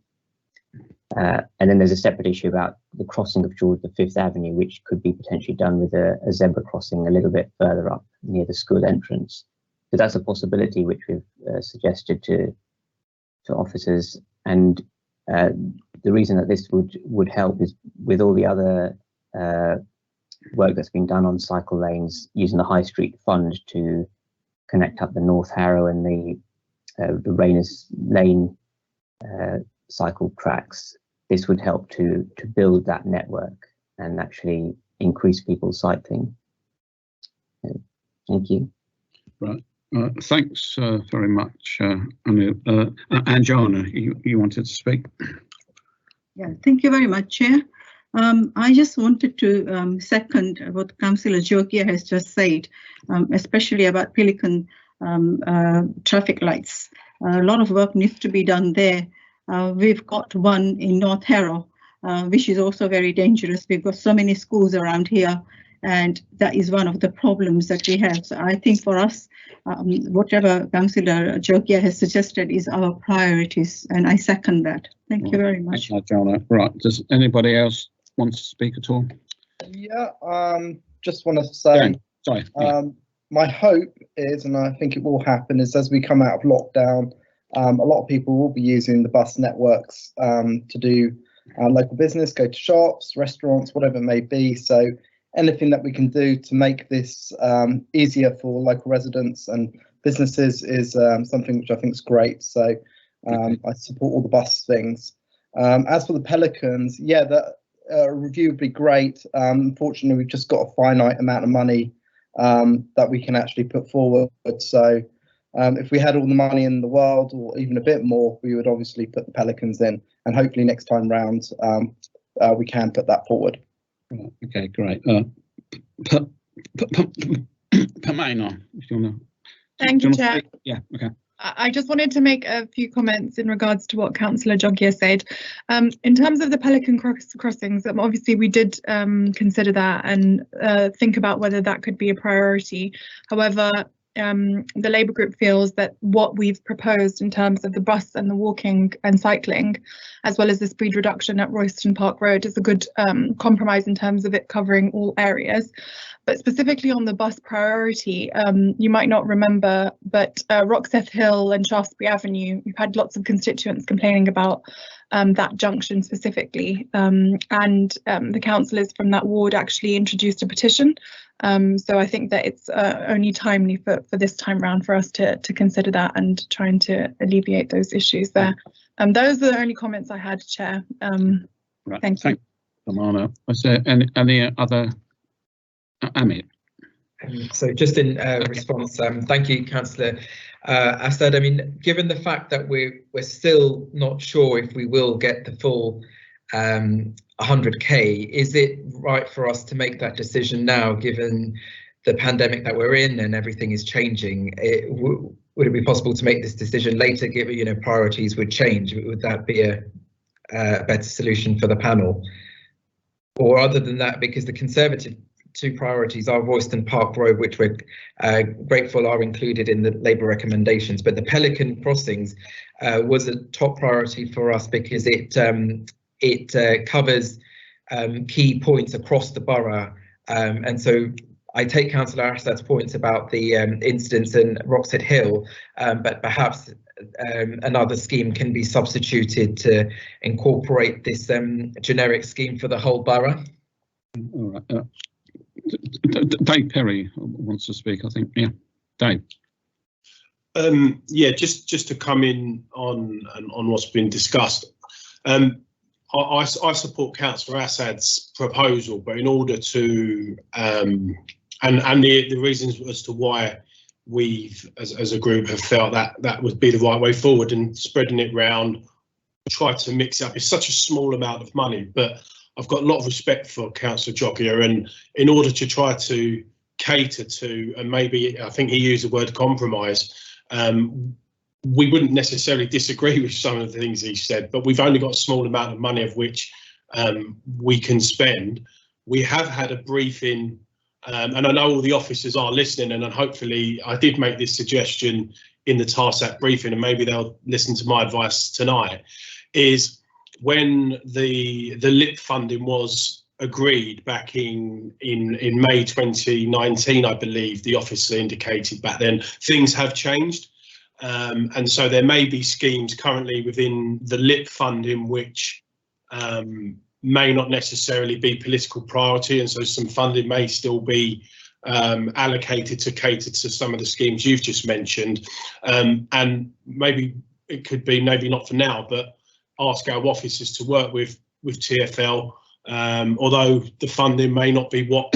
And then there's a separate issue about the crossing of George V Avenue, which could be potentially done with a zebra crossing a little bit further up near the school entrance. So that's a possibility which we've suggested to officers. And the reason that this would help is with all the other work that's been done on cycle lanes using the High Street Fund to connect up the North Harrow and the Rayners Lane cycle tracks. This would help to build that network and actually increase people cycling. Thank you. Right. Thanks very much, Anu. Anjana, you wanted to speak? Yeah, thank you very much, Chair. I just wanted to second what Councillor Jokia has just said, especially about Pelican traffic lights. A lot of work needs to be done there. We've got one in North Harrow, which is also very dangerous. We've got so many schools around here, and that is one of the problems that we have. So I think for us, whatever Councillor Jokia has suggested is our priorities, and I second that. Thank you very much. Thanks, Anjana. Right, does anybody else want to speak at all? Yeah, just want to say, sorry. My hope is, and I think it will happen, is as we come out of lockdown, a lot of people will be using the bus networks to do local business, go to shops, restaurants, whatever it may be. So anything that we can do to make this easier for local residents and businesses is something which I think is great. So I support all the bus things. As for the Pelicans, yeah, that review would be great. Unfortunately, we've just got a finite amount of money that we can actually put forward. So if we had all the money in the world, or even a bit more, we would obviously put the Pelicans in, and hopefully next time round we can put that forward. Okay, great. Pamela, if you want to. Thank you, Chair. Yeah, okay. I just wanted to make a few comments in regards to what Councillor Jogia said. In terms of the Pelican Crossings, obviously we did consider that and think about whether that could be a priority. However, the Labour group feels that what we've proposed in terms of the bus and the walking and cycling, as well as the speed reduction at Royston Park Road, is a good compromise in terms of it covering all areas. But specifically on the bus priority, you might not remember, but Roxeth Hill and Shaftesbury Avenue, we've had lots of constituents complaining about that junction specifically, and the councillors from that ward actually introduced a petition. So I think that it's only timely for this time round for us to consider that and trying to alleviate those issues there. Those are the only comments I had, Chair. Right. Thank you. Amana. Was there any other? Amit. So just in response, thank you, Councillor Assad. I mean, given the fact that we're still not sure if we will get the full 100k, is it right for us to make that decision now, given the pandemic that we're in and everything is changing? Would it be possible to make this decision later, given priorities would change? Would that be a better solution for the panel? Or other than that, because the Conservative two priorities are Royston Park Road, which we're grateful are included in the Labour recommendations, but the Pelican Crossings was a top priority for us because it covers key points across the borough And so I take Councillor Assad's points about the incidents in Roxhead Hill, but perhaps another scheme can be substituted to incorporate this generic scheme for the whole borough. All right. Dave Perry wants to speak, I think. Yeah, Dave. Yeah, just to come in on what's been discussed. I support Councillor Assad's proposal, but in order to and the reasons as to why we've as a group have felt that would be the right way forward, and spreading it round, try to mix it up. It's such a small amount of money, but I've got a lot of respect for Councillor Joggia, and in order to try to cater to, and maybe I think he used the word compromise, we wouldn't necessarily disagree with some of the things he said, but we've only got a small amount of money of which we can spend. We have had a briefing, and I know all the officers are listening, and hopefully I did make this suggestion in the TARSAC briefing, and maybe they'll listen to my advice tonight, is when the LIP funding was agreed back in May 2019, I believe the officer indicated back then, things have changed. And so there may be schemes currently within the LIP funding which may not necessarily be political priority, and so some funding may still be allocated to cater to some of the schemes you've just mentioned. And maybe it could be, maybe not for now, but ask our officers to work with TfL, although the funding may not be what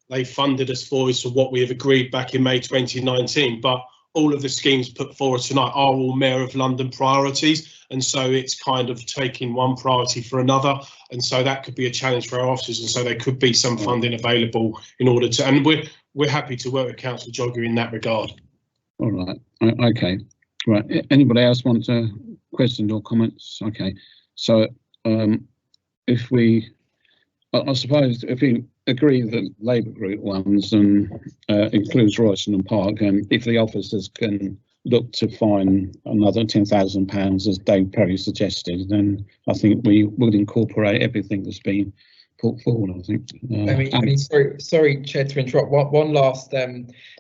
they funded us for as to what we have agreed back in May 2019, but all of the schemes put forward tonight are all Mayor of London priorities, and so it's kind of taking one priority for another, and so that could be a challenge for our officers, and so there could be some funding available in order to, and we're happy to work with Councillor Jogger in that regard. All right, okay, right. Anybody else want to question or comments? Okay, so if we, I suppose if we agree that Labour Group ones and includes Royston and Park, and if the officers can look to find another £10,000 as Dave Perry suggested, then I think we would incorporate everything that's been put forward. I think. I mean, sorry, Chair, to interrupt. One last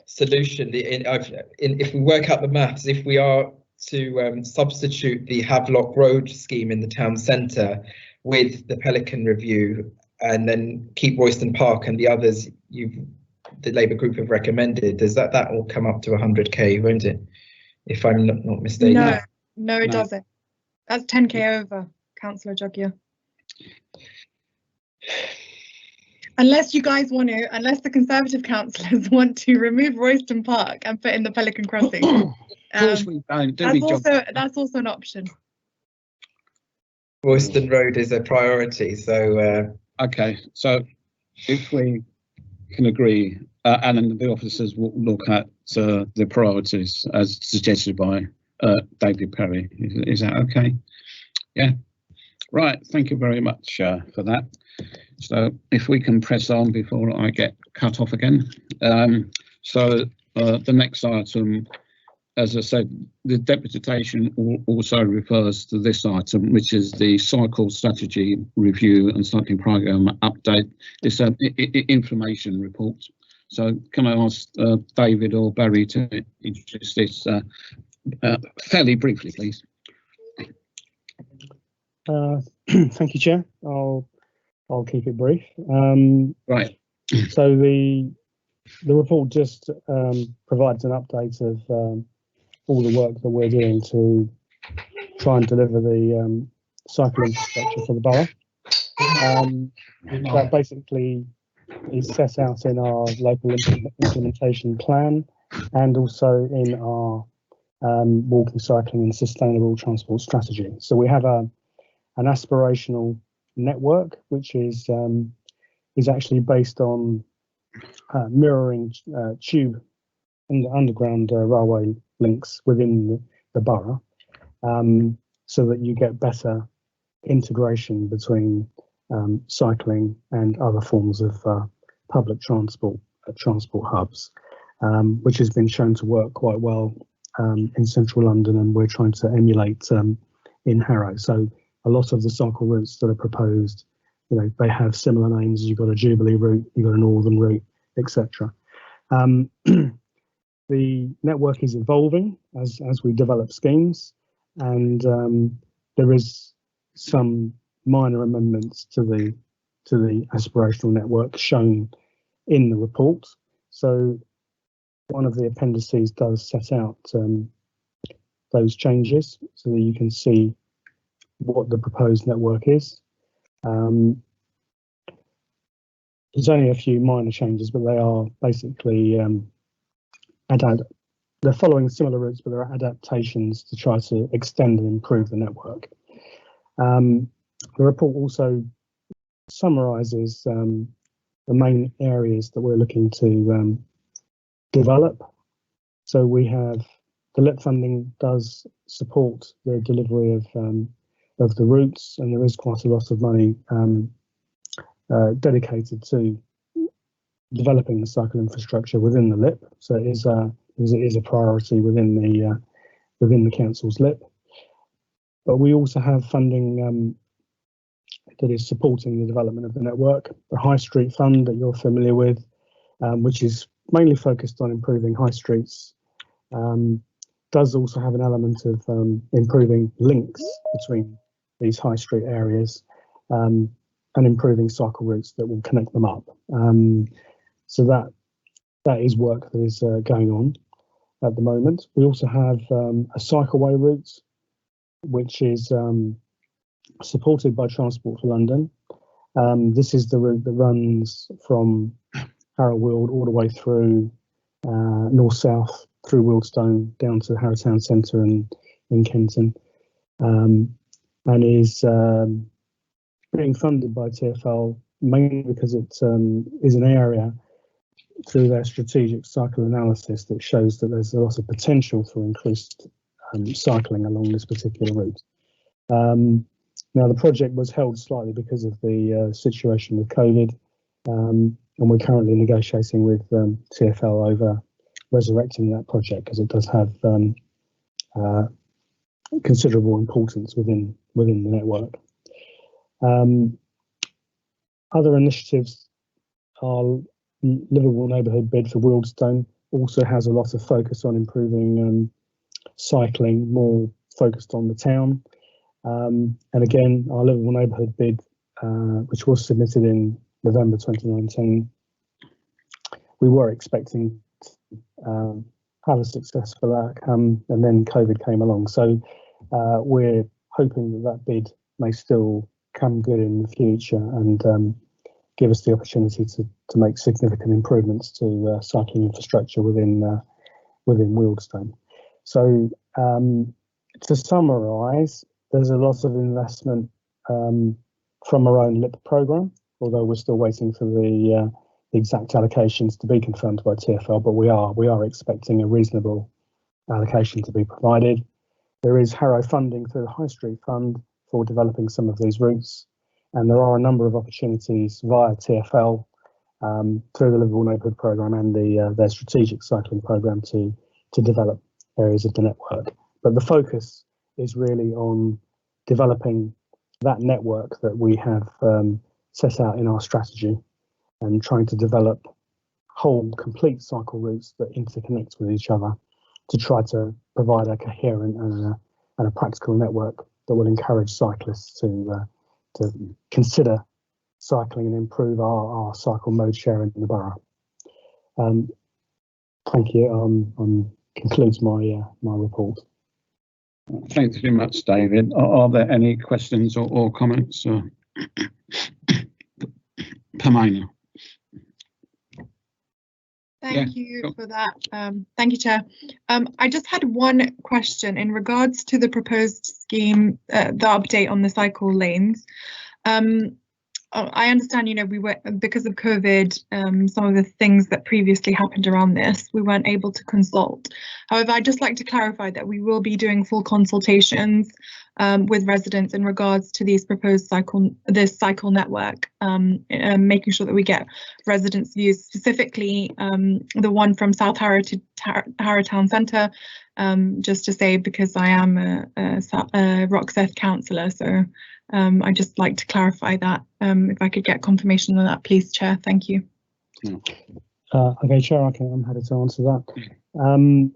solution. If we work out the maths, if we are to substitute the Havelock Road scheme in the town centre with the Pelican review, and then keep Royston Park and the others the Labour group have recommended, does that will come up to 100k, won't it? If I'm not mistaken. No, it doesn't. That's 10k over, Councillor Joggia. Unless you guys want to, unless the Conservative councillors want to remove Royston Park and put in the Pelican Crossings. That's also an option. Royston Road is a priority, so okay, so if we can agree, and then the officers will look at the priorities as suggested by David Perry, is that okay? Yeah, right, thank you very much for that. So if we can press on before I get cut off again. So the next item, as I said, the deputation also refers to this item, which is the cycle strategy review and cycling programme update. It's an information report. So can I ask David or Barry to introduce this fairly briefly, please? Thank you, Chair. I'll keep it brief. Right. So the report just provides an update of all the work that we're doing to try and deliver the cycle infrastructure for the borough. That basically is set out in our local implementation plan and also in our walking, cycling and sustainable transport strategy. So we have an aspirational network which is actually based on mirroring tube and underground railway links within the borough, so that you get better integration between cycling and other forms of public transport hubs, which has been shown to work quite well in central London, and we're trying to emulate in Harrow. So a lot of the cycle routes that are proposed you know, they have similar names. You've got a Jubilee route, you've got a Northern route, etc. The network is evolving as we develop schemes, and there is some minor amendments to the aspirational network shown in the report. So one of the appendices does set out those changes so that you can see what the proposed network is. There's only a few minor changes, but they are basically they're following similar routes, but they're adaptations to try to extend and improve the network. The report also summarises the main areas that we're looking to develop. So we have the LIP funding does support the delivery of the routes, and there is quite a lot of money dedicated to developing the cycle infrastructure within the LIP. So it is a priority within the council's LIP. But we also have funding that is supporting the development of the network. The High Street Fund that you're familiar with, which is mainly focused on improving high streets, does also have an element of improving links between these high street areas and improving cycle routes that will connect them up. So that is work that is going on at the moment. We also have a cycleway route, which is supported by Transport for London. This is the route that runs from Harrow Weald all the way through north-south through Wealdstone down to Harrow Town Centre and in Kenton, and is being funded by TfL mainly because it is an area through their strategic cycle analysis that shows that there's a lot of potential for increased cycling along this particular route. Now the project was held slightly because of the situation with COVID, and we're currently negotiating with TfL over resurrecting that project because it does have considerable importance within the network. Other initiatives are Liverpool Neighbourhood Bid for Wealdstone also has a lot of focus on improving cycling, more focused on the town. And again, our Liverpool Neighbourhood Bid, which was submitted in November 2019, we were expecting to have a successful outcome, and then COVID came along. So we're hoping that bid may still come good in the future and give us the opportunity to make significant improvements to cycling infrastructure within Wealdstone. So to summarise, there's a lot of investment from our own LIP programme, although we're still waiting for the exact allocations to be confirmed by TfL, but we are expecting a reasonable allocation to be provided. There is Harrow funding through the High Street Fund for developing some of these routes, and there are a number of opportunities via TfL through the Liverpool Neighbourhood Programme and their strategic cycling programme to develop areas of the network. But the focus is really on developing that network that we have set out in our strategy and trying to develop whole complete cycle routes that interconnect with each other to try to provide a coherent and a practical network that will encourage cyclists to consider cycling and improve our cycle mode share in the borough. Thank you. Concludes my report. Thanks very much, David. Are there any questions or comments? Pamela. Thank you for that. Thank you, Chair. I just had one question in regards to the proposed scheme, the update on the cycle lanes. I understand, we were, because of COVID, some of the things that previously happened around this, we weren't able to consult. However, I'd just like to clarify that we will be doing full consultations with residents in regards to these proposed this cycle network, making sure that we get residents' views, specifically the one from South Harrow to Harrow Town Centre. Just to say, because I am a Roxeth councillor, so I'd just like to clarify that. If I could get confirmation on that, please, Chair. Thank you. Okay, Chair, I'm happy to answer that.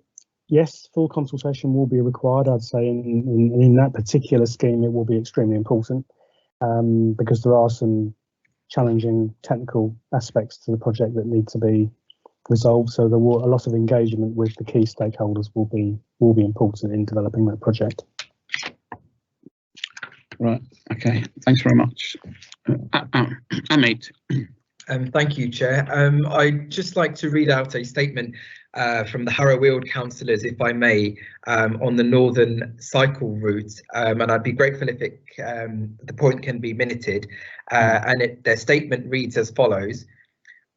Yes, full consultation will be required. I'd say in that particular scheme, it will be extremely important because there are some challenging technical aspects to the project that need to be resolved. So there will a lot of engagement with the key stakeholders will be important in developing that project. Right. Okay. Thanks very much, Amit. Thank you, Chair. I'd just like to read out a statement from the Harrow Weald councillors, if I may, on the northern cycle route, and I'd be grateful if the point can be minuted. Their statement reads as follows: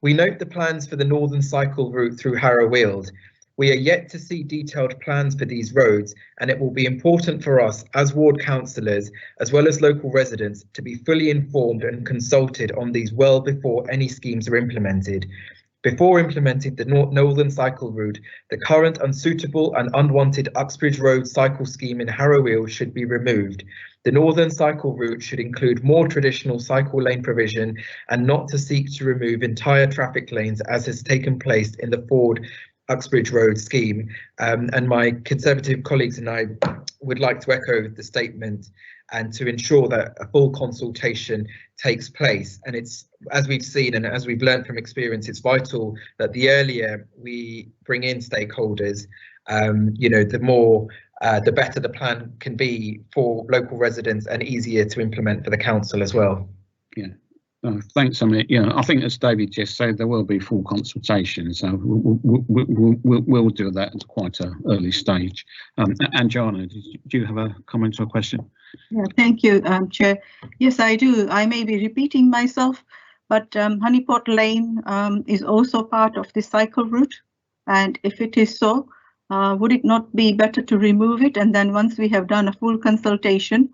"We note the plans for the northern cycle route through Harrow Weald. We are yet to see detailed plans for these roads, and it will be important for us as ward councillors, as well as local residents, to be fully informed and consulted on these well before any schemes are implemented. Before implementing the northern cycle route, the current unsuitable and unwanted Uxbridge Road cycle scheme in Harrow Weald should be removed. The northern cycle route should include more traditional cycle lane provision and not to seek to remove entire traffic lanes as has taken place in the Ford Uxbridge Road scheme." And my Conservative colleagues and I would like to echo the statement and to ensure that a full consultation takes place. And it's, as we've seen and as we've learned from experience, it's vital that the earlier we bring in stakeholders, the better the plan can be for local residents and easier to implement for the council as well. Yeah. Thanks, Amit. Yeah, I think as David just said, there will be full consultation, so we'll do that at quite an early stage. Anjana, do you have a comment or a question? Yeah, thank you, Chair. Yes, I do. I may be repeating myself, but Honeypot Lane is also part of the cycle route, and if it is so, would it not be better to remove it, and then once we have done a full consultation,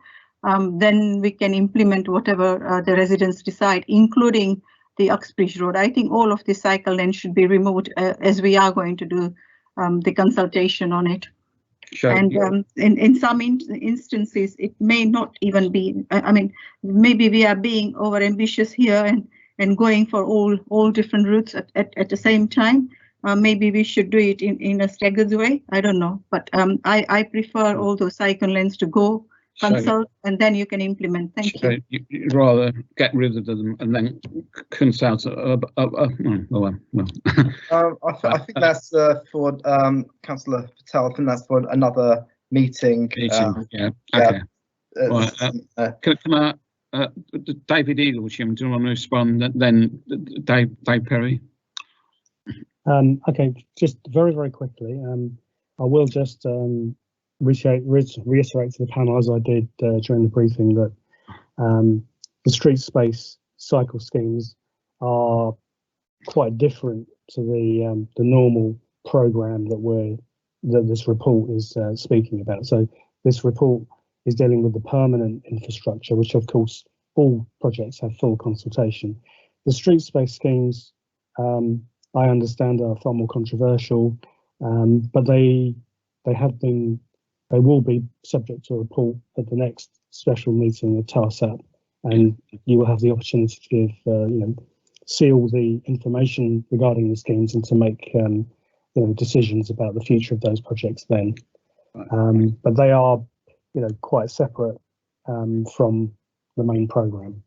then we can implement whatever the residents decide, including the Uxbridge Road. I think all of the cycle lanes should be removed as we are going to do the consultation on it. Sure. And in some instances, it may not even be, I mean, maybe we are being over ambitious here and going for all different routes at the same time. Maybe we should do it in a staggered way. I don't know, but I prefer all those cycle lanes to go. Consult and then you can implement. Thank you. You'd rather get rid of them and then consult. I think that's for Councillor Patel. I think that's for another meeting. Yeah. Okay. Can I, David Eaglesham, do you want to respond? Then Dave Perry. Okay, just very, very quickly. I will just reiterate to the panel, as I did during the briefing, that the street space cycle schemes are quite different to the normal programme that this report is speaking about. So this report is dealing with the permanent infrastructure, which of course all projects have full consultation. The street space schemes, I understand, are far more controversial, but they will be subject to a report at the next special meeting of TARSAP, and you will have the opportunity to give, see all the information regarding the schemes and to make, decisions about the future of those projects then. But they are, quite separate from the main programme.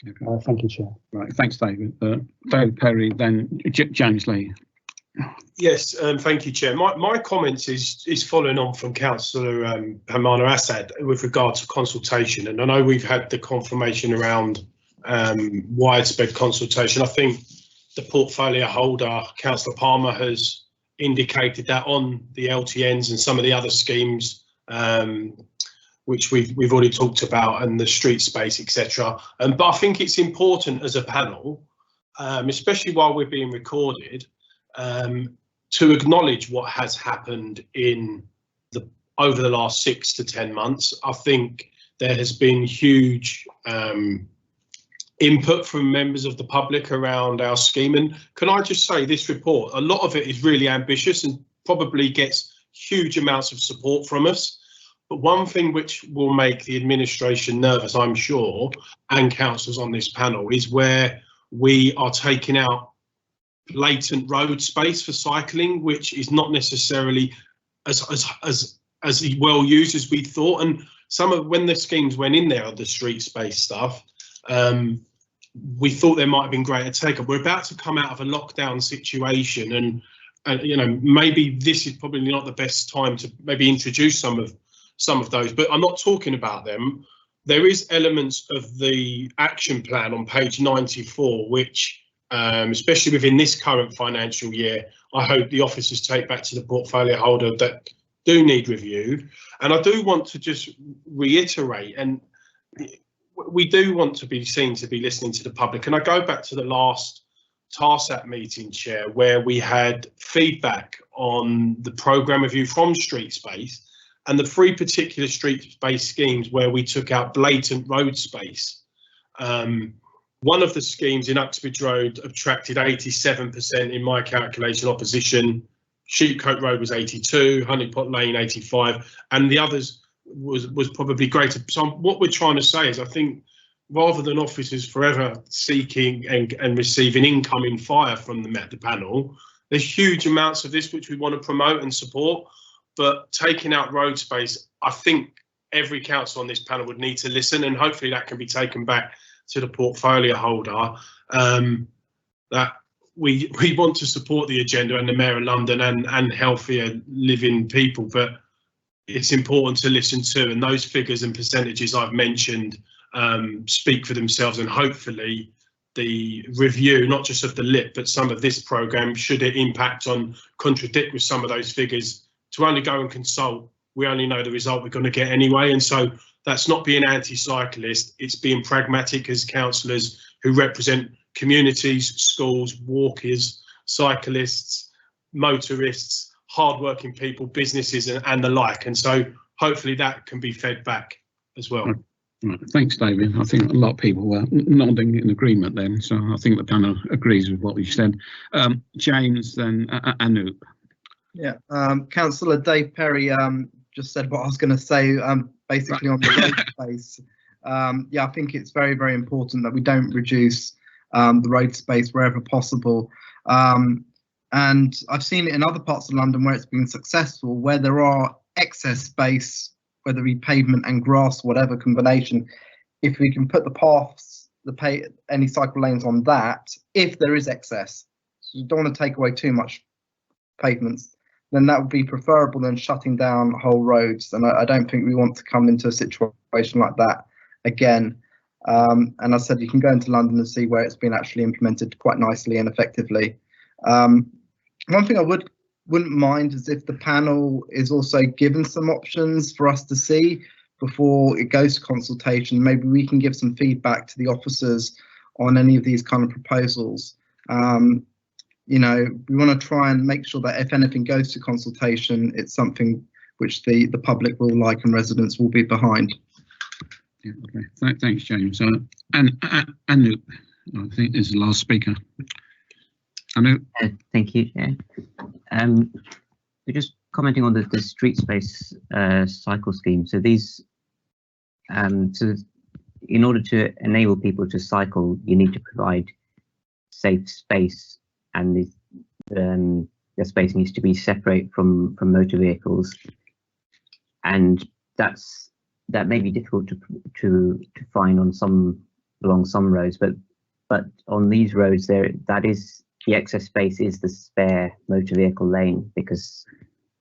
Okay. Thank you, Chair. Right, thanks, David. David Perry, then James Lee. Yes, thank you, Chair. My comments is following on from Councillor Hamana Assad with regard to consultation, and I know we've had the confirmation around widespread consultation. I think the portfolio holder, Councillor Palmer, has indicated that on the LTNs and some of the other schemes, which we've already talked about, and the street space, etc. But I think it's important as a panel, especially while we're being recorded, to acknowledge what has happened over the last 6 to 10 months. I think there has been huge input from members of the public around our scheme. And can I just say, this report, a lot of it is really ambitious and probably gets huge amounts of support from us. But one thing which will make the administration nervous, I'm sure, and councillors on this panel, is where we are taking out latent road space for cycling, which is not necessarily as well used as we thought. And when the schemes went in there of the street space stuff, we thought there might have been greater take-up. We're about to come out of a lockdown situation, and you know, maybe this is probably not the best time to maybe introduce some of those, but I'm not talking about them. There is elements of the action plan on page 94, which, especially within this current financial year, I hope the officers take back to the portfolio holder that do need review. And I do want to just reiterate, and we do want to be seen to be listening to the public. And I go back to the last TARSAT meeting, Chair, where we had feedback on the programme review from Street Space and the 3 particular street space schemes where we took out blatant road space. One of the schemes in Uxbridge Road attracted 87% in my calculation opposition. Sheepcote Road was 82, Honeypot Lane 85, and the others was probably greater. So what we're trying to say is, I think, rather than officers forever seeking and receiving incoming fire from the panel, there's huge amounts of this which we want to promote and support. But taking out road space, I think every council on this panel would need to listen, and hopefully that can be taken back to the portfolio holder. That we want to support the agenda and the Mayor of London and healthier living people, but it's important to listen to, and those figures and percentages I've mentioned speak for themselves, and hopefully the review, not just of the LIP, but some of this programme, should it impact on contradict with some of those figures, to only go and consult, we only know the result we're going to get anyway. And so that's not being anti-cyclist, it's being pragmatic as councillors who represent communities, schools, walkers, cyclists, motorists, hard-working people, businesses and the like. And so hopefully that can be fed back as well. Right. Thanks, David. I think a lot of people were nodding in agreement then, so I think the panel agrees with what you said. James, then Anoop. Yeah, Councillor Dave Perry just said what I was going to say, basically on the road space. Yeah, I think it's very, very important that we don't reduce the road space wherever possible. And I've seen it in other parts of London where it's been successful, where there are excess space, whether it be pavement and grass, whatever combination. If we can put the paths, any cycle lanes on that, if there is excess, so you don't want to take away too much pavements, then that would be preferable than shutting down whole roads. And I don't think we want to come into a situation like that again. And I said you can go into London and see where it's been actually implemented quite nicely and effectively. One thing I wouldn't mind is if the panel is also given some options for us to see before it goes to consultation. Maybe we can give some feedback to the officers on any of these kind of proposals. You know, we want to try and make sure that if anything goes to consultation, it's something which the public will like and residents will be behind. Yeah, okay. Thanks, James. And Anoop, I think, is the last speaker. Anoop. Thank you, Chair. We're just commenting on the street space cycle scheme. So these, so in order to enable people to cycle, you need to provide safe space, and the space needs to be separate from motor vehicles, and that may be difficult to find on along some roads, but on these roads that is the excess space is the spare motor vehicle lane, because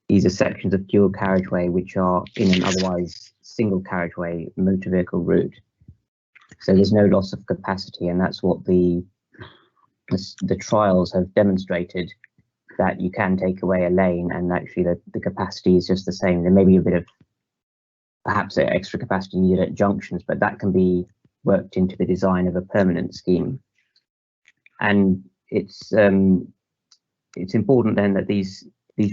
these are sections of dual carriageway which are in an otherwise single carriageway motor vehicle route. So there's no loss of capacity, and that's what the trials have demonstrated, that you can take away a lane and actually the capacity is just the same. There may be a bit of perhaps extra capacity needed at junctions, but that can be worked into the design of a permanent scheme. And it's important then that these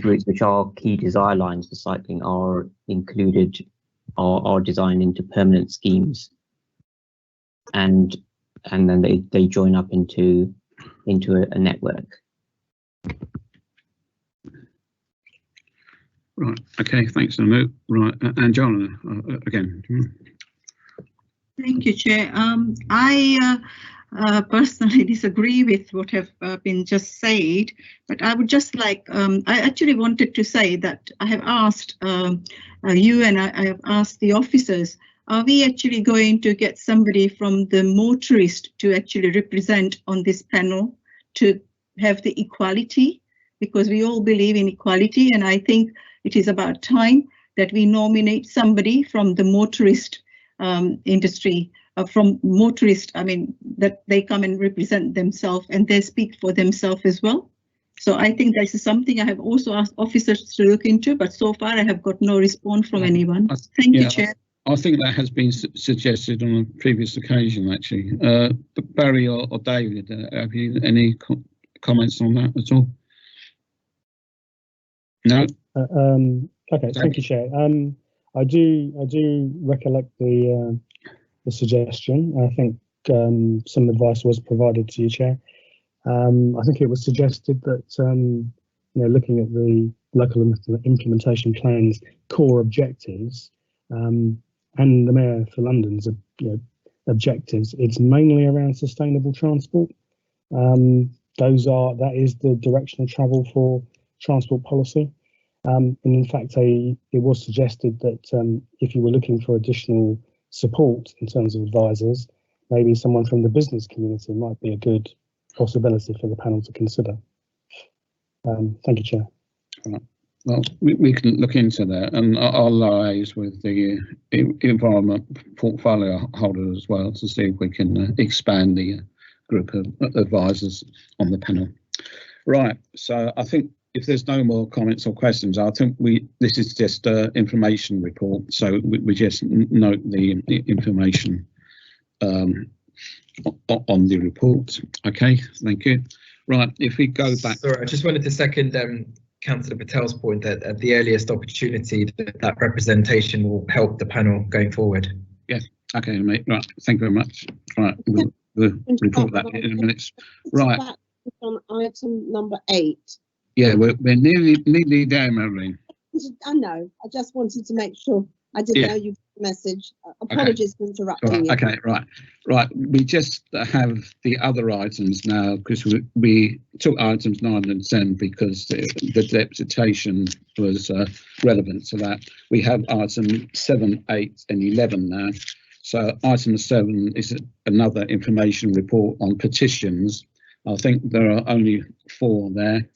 routes, which are key desire lines for cycling, are included, are designed into permanent schemes, and then they join up into a network. Right. Okay. Thanks, Anu. Right. And John, again. Thank you, Chair. I personally disagree with what have been just said, but I would just like, I actually wanted to say that I have asked you and I have asked the officers, are we actually going to get somebody from the motorist to actually represent on this panel to have the equality? Because we all believe in equality, and I think it is about time that we nominate somebody from the motorist industry, from motorist, I mean, that they come and represent themselves and they speak for themselves as well. So I think this is something I have also asked officers to look into, but so far I have got no response from anyone. Thank you, Chair. I think that has been suggested on a previous occasion, actually. But Barry or David, have you any comments on that at all? No. Okay, thank you, Chair. I do recollect the suggestion. I think some advice was provided to you, Chair. I think it was suggested that looking at the local implementation plan's core objectives and the Mayor for London's objectives, it's mainly around sustainable transport. That is the direction of travel for transport policy. And in fact, it was suggested that if you were looking for additional support in terms of advisors, maybe someone from the business community might be a good possibility for the panel to consider. Thank you, Chair. Right. Well, we can look into that, and I'll liaise with the environment portfolio holder as well to see if we can expand the group of advisors on the panel. Right. So I think if there's no more comments or questions, I think this is just an information report. So we just note the information on the report. Okay, thank you. Right, if we go back. Sorry, I just wanted to second Councillor Patel's point that at the earliest opportunity that representation will help the panel going forward. Yes, okay, mate. Right, thank you very much. Right, we'll report that in a minute. Right. On item number 8. Yeah, we're nearly there, Marilyn. I know. I just wanted to make sure. I didn't know you got the message. Apologies for interrupting you. Okay, right. We just have the other items now because we took items 9 and 10 because the deputation was relevant to that. We have item 7, 8 and 11 now. So item 7 is another information report on petitions. I think there are only 4 there.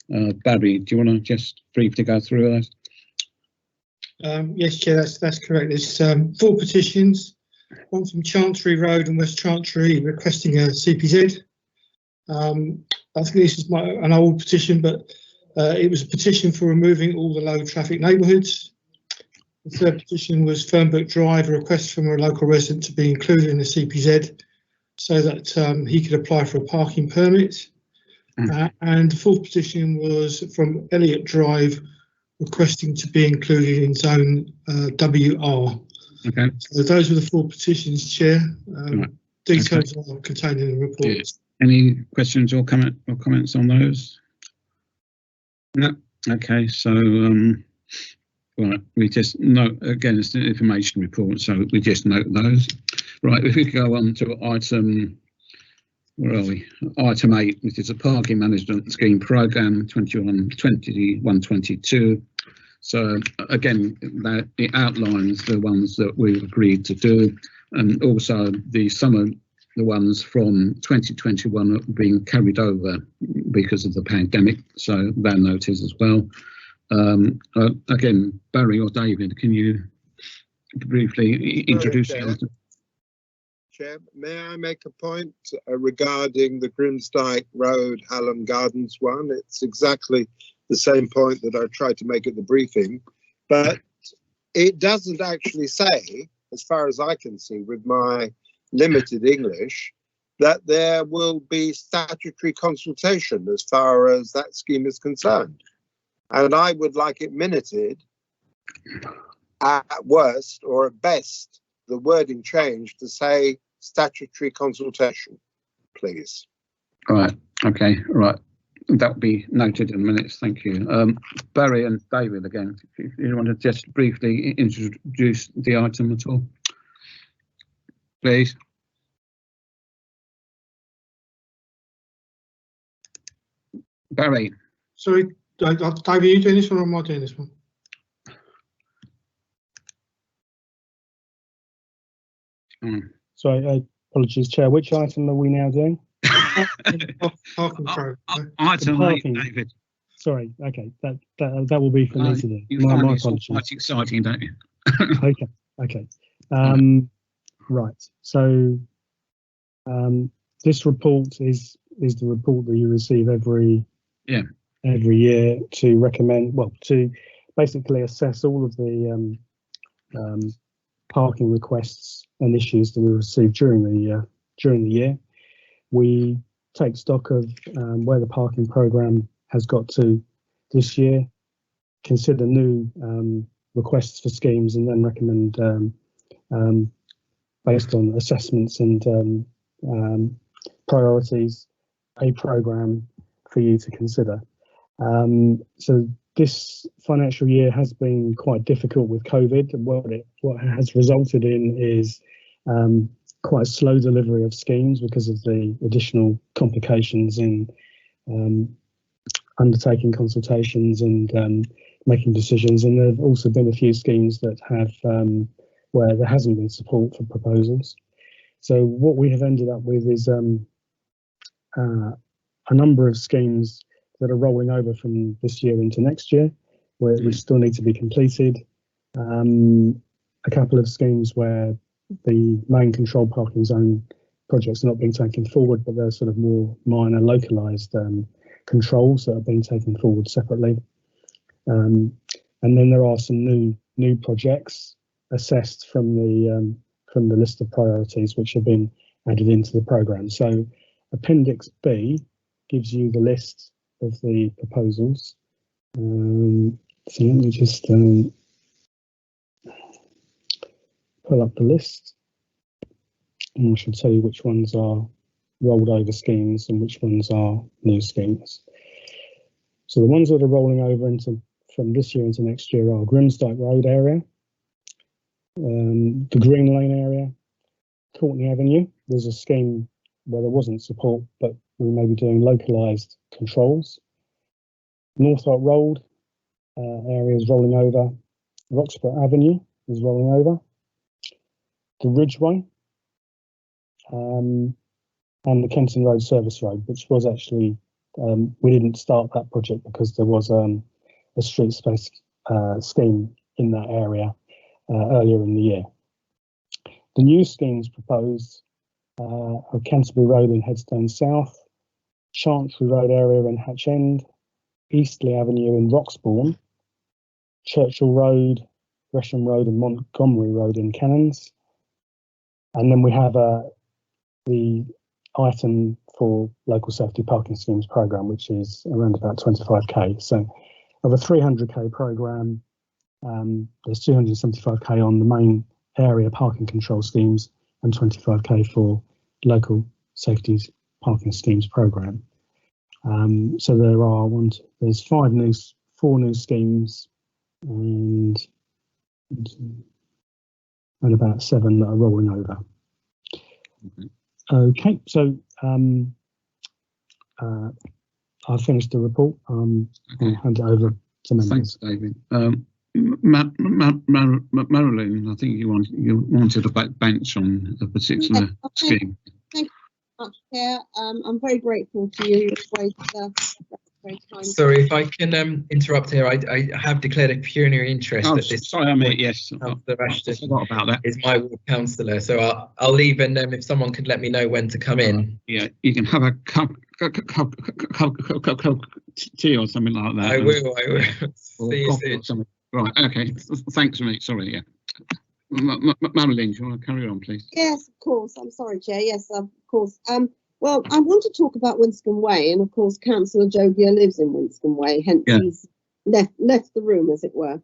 Barry, do you want to just briefly go through those? Yes, Chair, that's correct. There's 4 petitions, one from Chancery Road and West Chancery requesting a CPZ. I think this is an old petition, but it was a petition for removing all the low traffic neighbourhoods. The 3rd petition was Fernbrook Drive, a request from a local resident to be included in the CPZ so that he could apply for a parking permit. And the 4th petition was from Elliott Drive, requesting to be included in zone WR. Okay. So those were the 4 petitions, Chair. Details are contained in the report. Yeah. Any questions or comments on those? No. Okay. So right, we just note again. It's an information report, so we just note those. Right. If we go on to item. Where are we? Item 8, which is a parking management scheme programme 21-22. So again, it outlines the ones that we've agreed to do, and also some of the ones from 2021 are being carried over because of the pandemic. So they're noted as well. Again, Barry or David, can you briefly introduce the item? Chair, may I make a point regarding the Grimsdyke Road Hallam Gardens one? It's exactly the same point that I tried to make at the briefing, but it doesn't actually say, as far as I can see with my limited English, that there will be statutory consultation as far as that scheme is concerned. And I would like it minuted, at worst or at best, the wording changed to say statutory consultation, please. Right. Okay. Right. That will be noted in minutes. Thank you. Barry and David again, if you want to just briefly introduce the item at all, please. Barry. Sorry, David, are you doing this one or am I doing this one? Sorry, apologies, Chair. Which item are we now doing? Item 8, David. Sorry. Okay, that will be for me to do. My apologies. Quite exciting, don't you? Okay. Right. So this report is the report that you receive every year to recommend, well, to basically assess all of the parking requests and issues that we receive during the year. We take stock of where the parking programme has got to this year, consider new requests for schemes, and then recommend, based on assessments and priorities, a programme for you to consider. So this financial year has been quite difficult with COVID. What has resulted in is quite a slow delivery of schemes because of the additional complications in undertaking consultations and making decisions. And there have also been a few schemes that have where there hasn't been support for proposals. So what we have ended up with is a number of schemes that are rolling over from this year into next year, which still need to be completed. A couple of schemes where the main control parking zone projects are not being taken forward, but they're sort of more minor localised controls that are being taken forward separately. And then there are some new projects assessed from the list of priorities which have been added into the programme. So Appendix B gives you the list of the proposals. So let me just pull up the list, and I should tell you which ones are rolled over schemes and which ones are new schemes. So the ones that are rolling over from this year into next year are Grimsdyke Road area, the Green Lane area, Courtney Avenue. There's a scheme where there wasn't support, but we may be doing localised controls. Northolt Road area is rolling over. Roxburgh Avenue is rolling over. The Ridgeway and the Kenton Road Service Road, which was actually, we didn't start that project because there was a street space scheme in that area earlier in the year. The new schemes proposed are Canterbury Road in Headstone South, Chantry Road area in Hatch End, Eastleigh Avenue in Roxbourne, Churchill Road, Gresham Road and Montgomery Road in Cannons. And then we have the item for local safety parking schemes programme, which is around about 25k. So of a 300k programme, there's 275k on the main area parking control schemes and 25k for local safety parking schemes programme. So there's four new schemes and about 7 that are rolling over. Okay, so I've finished the report. I'll hand it over to members. Thanks, David. Marilyn, I think you wanted a backbench on a particular scheme. Thank you very much, Chair. I'm very grateful to you. Sorry, if I can interrupt here, I have declared a pecuniary interest at this. Sorry, I mean, yes. I forgot about that. Is my ward councillor, so I'll leave, and if someone could let me know when to come in. Yeah, you can have a cup tea or something like that. I will. See you soon. Right. Okay. Thanks, mate. Sorry. Yeah. Marilyn, do you want to carry on, please? Yes, of course. I'm sorry, Chair. Yes, of course. Well, I want to talk about Winscombe Way, and of course, Councillor Jogia lives in Winscombe Way, hence he's left the room, as it were.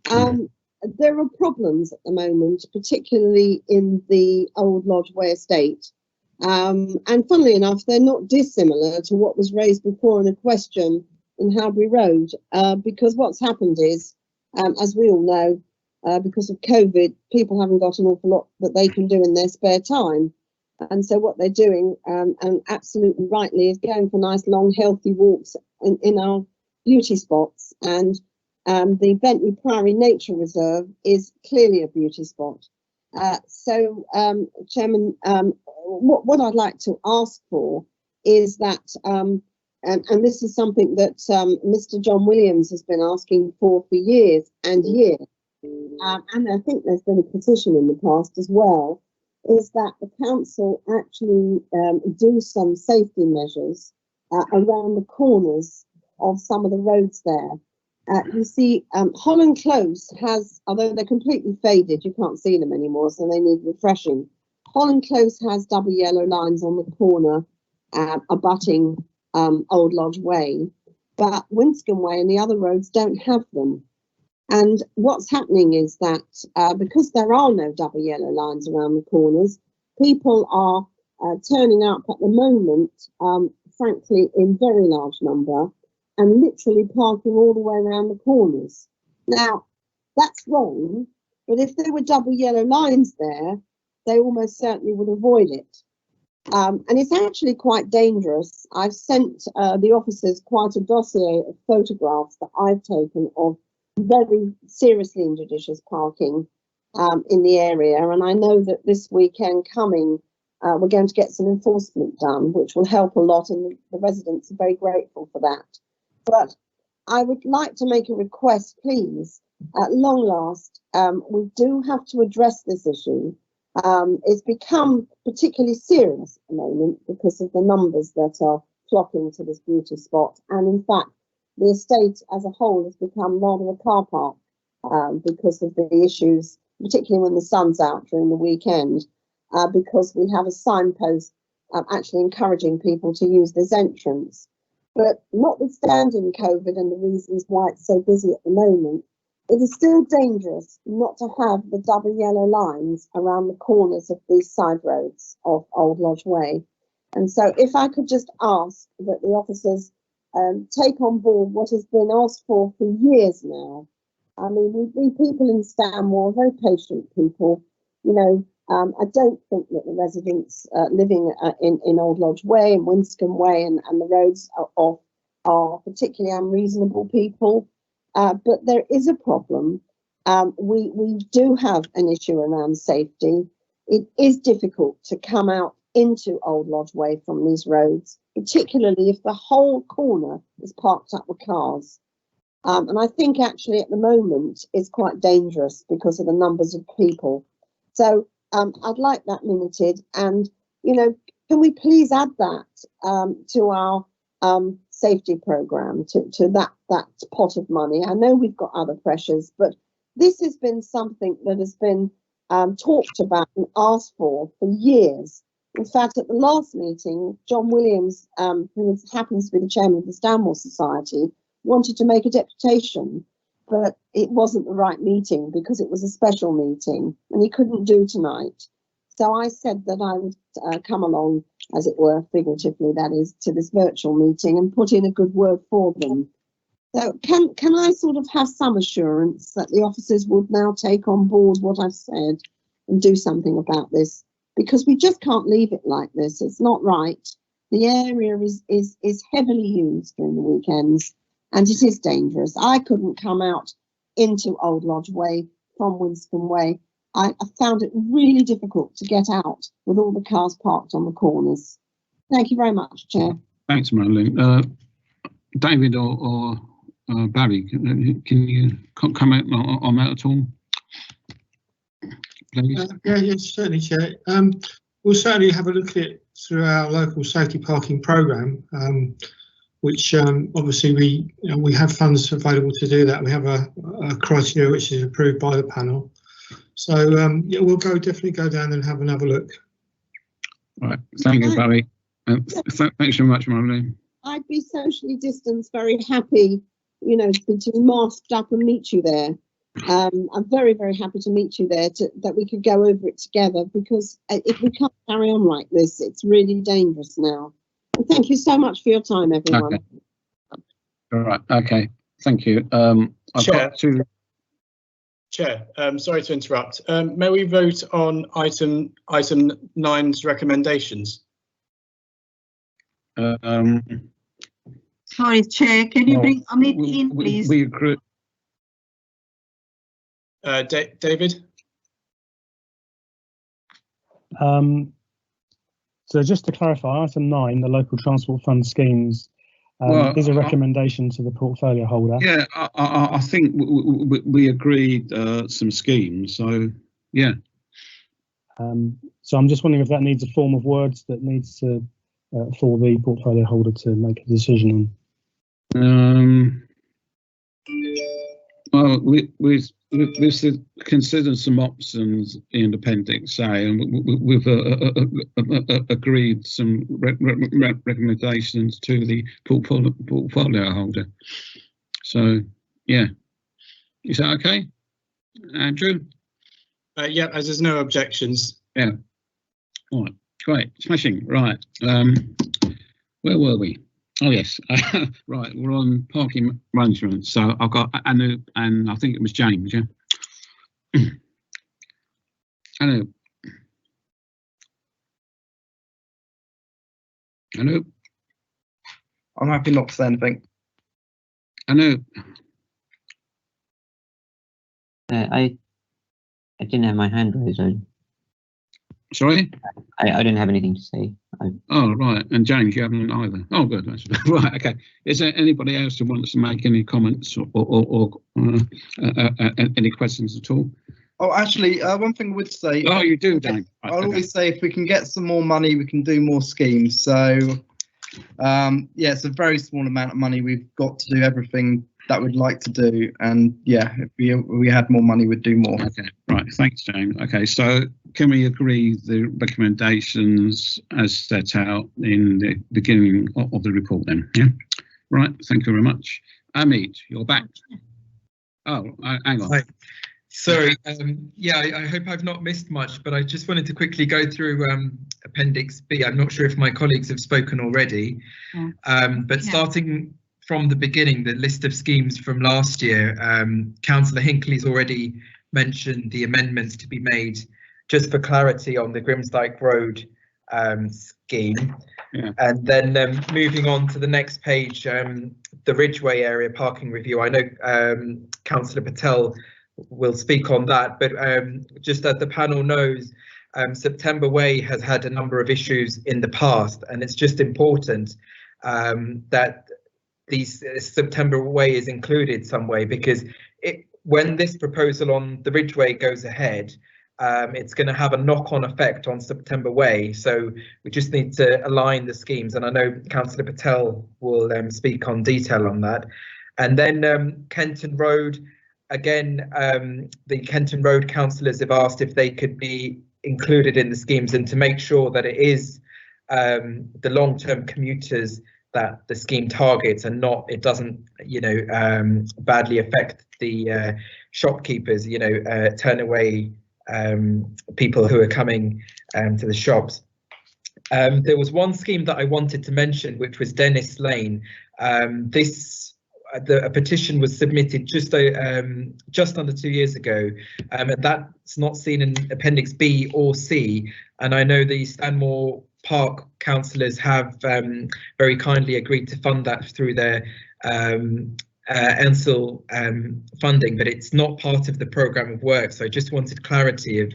There are problems at the moment, particularly in the old Lodge Way estate, And funnily enough, they're not dissimilar to what was raised before in a question in Howbury Road, because what's happened is, as we all know, because of COVID, people haven't got an awful lot that they can do in their spare time. And so what they're doing, and absolutely rightly, is going for nice, long, healthy walks in our beauty spots. And the Bentley Priory Nature Reserve is clearly a beauty spot. So, Chairman, what I'd like to ask for is that, and this is something that Mr. John Williams has been asking for years and years, and I think there's been a petition in the past as well, is that the council actually do some safety measures around the corners of some of the roads there. You see, Holland Close has, although they're completely faded, you can't see them anymore, so they need refreshing. Holland Close has double yellow lines on the corner abutting Old Lodge Way, but Winscombe Way and the other roads don't have them. And what's happening is that because there are no double yellow lines around the corners, people are turning up at the moment, frankly, in very large number, and literally parking all the way around the corners. Now, that's wrong, but if there were double yellow lines there, they almost certainly would avoid it. And it's actually quite dangerous. I've sent the officers quite a dossier of photographs that I've taken of very seriously injudicious parking in the area. And I know that this weekend coming, we're going to get some enforcement done, which will help a lot, and the residents are very grateful for that. But I would like to make a request, please. At long last, we do have to address this issue. It's become particularly serious at the moment because of the numbers that are flocking to this beauty spot. And in fact, the estate as a whole has become rather a car park because of the issues, particularly when the sun's out during the weekend, because we have a signpost actually encouraging people to use this entrance. But notwithstanding COVID and the reasons why it's so busy at the moment, it is still dangerous not to have the double yellow lines around the corners of these side roads of Old Lodge Way. And so if I could just ask that the officers take on board what has been asked for years now. I mean, we people in Stanmore are very patient people. You know, I don't think that the residents living in Old Lodge Way and Winscombe Way and the roads are particularly unreasonable people. But there is a problem. We do have an issue around safety. It is difficult to come out into Old Lodge Way from these roads, particularly if the whole corner is parked up with cars. And I think actually at the moment it's quite dangerous because of the numbers of people. So I'd like that minuted, and, you know, can we please add that to our safety programme, to that pot of money? I know we've got other pressures, but this has been something that has been talked about and asked for years. In fact, at the last meeting, John Williams, who happens to be the chairman of the Stanmore Society, wanted to make a deputation, but it wasn't the right meeting because it was a special meeting and he couldn't do tonight. So I said that I would come along, as it were, figuratively, that is, to this virtual meeting and put in a good word for them. So can I sort of have some assurance that the officers would now take on board what I've said and do something about this? Because we just can't leave it like this. It's not right. The area is heavily used during the weekends, and it is dangerous. I couldn't come out into Old Lodge Way from Winscombe Way. I found it really difficult to get out with all the cars parked on the corners. Thank you very much, Chair. Thanks, Marilyn. David or Barry, can you comment on that at all? Please. Yes, certainly, Chair. We'll certainly have a look at it through our local safety parking programme, which obviously we have funds available to do that. We have a criteria which is approved by the panel. So yeah, we'll definitely go down and have another look. Right, thank you, Barry. Thanks so much, Marilyn. I'd be socially distanced, very happy, you know, to be masked up and meet you there. I'm very, very happy to meet you there, that we could go over it together, because if we can't carry on like this, it's really dangerous now. And thank you so much for your time, everyone. Okay. All right. Okay. Thank you. I've got to. Chair, sorry to interrupt. May we vote on item 9's recommendations? Sorry, Chair, can you bring Amit in, please? We agree. David? So just to clarify, item 9, the local transport fund schemes, is a recommendation to the portfolio holder. Yeah, I think we agreed some schemes, so yeah. So I'm just wondering if that needs a form of words that needs to for the portfolio holder to make a decision on. Well, we've considered some options in Appendix A, and we've agreed some recommendations to the portfolio holder. So, yeah, is that okay, Andrew? Yeah, as there's no objections. Yeah. All right. Great. Smashing. Right. Where were we? Oh yes, right. We're on parking management. So I've got Anu, and I think it was James. Yeah. Anu. Anu. I'm happy not to say anything. Anu. I didn't have my hand raised. Sorry? I didn't have anything to say. Oh, right. And James, you haven't either. Oh, good. That's right. Okay. Is there anybody else who wants to make any comments or any questions at all? Oh, actually, one thing I would say. Oh, you do, Dan. Right, I'll always say if we can get some more money, we can do more schemes. So, yeah, it's a very small amount of money. We've got to do everything that we'd like to do, and yeah, if we had more money, we'd do more. Okay, right. Thanks, James. Okay, so can we agree the recommendations as set out in the beginning of the report then? Yeah. Right. Thank you very much. Amit, you're back. Oh, hang on. Hi. Sorry. Yeah, I hope I've not missed much, but I just wanted to quickly go through Appendix B. I'm not sure if my colleagues have spoken already, but starting from the beginning, the list of schemes from last year, Councillor Hinckley's already mentioned the amendments to be made just for clarity on the Grimsdyke Road scheme. Yeah. And then moving on to the next page, the Ridgeway area parking review. I know Councillor Patel will speak on that, but just as the panel knows, September Way has had a number of issues in the past, and it's just important that these September Way is included some way, because when this proposal on the Ridgeway goes ahead, it's going to have a knock-on effect on September Way. So we just need to align the schemes, and I know Councillor Patel will speak on detail on that. And then Kenton Road, again, the Kenton Road councillors have asked if they could be included in the schemes, and to make sure that it is the long-term commuters that the scheme targets, and not, it doesn't, you know, badly affect the shopkeepers, you know, turn away people who are coming to the shops. There was one scheme that I wanted to mention, which was Dennis Lane. A petition was submitted just under 2 years ago, and that's not seen in Appendix B or C. And I know the Stanmore Park councillors have very kindly agreed to fund that through their ENSIL funding, but it's not part of the programme of work. So I just wanted clarity of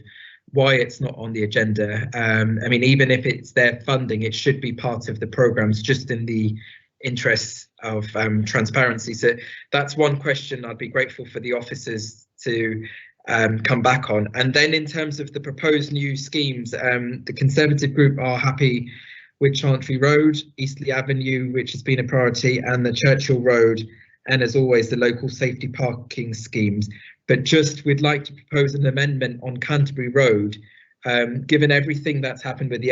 why it's not on the agenda. I mean, even if it's their funding, it should be part of the programmes, just in the interests of transparency. So that's one question I'd be grateful for the officers to come back on. And then in terms of the proposed new schemes, the Conservative group are happy with Chantry Road, Eastleigh Avenue, which has been a priority, and the Churchill Road, and as always the local safety parking schemes. But just we'd like to propose an amendment on Canterbury Road. Given everything that's happened with the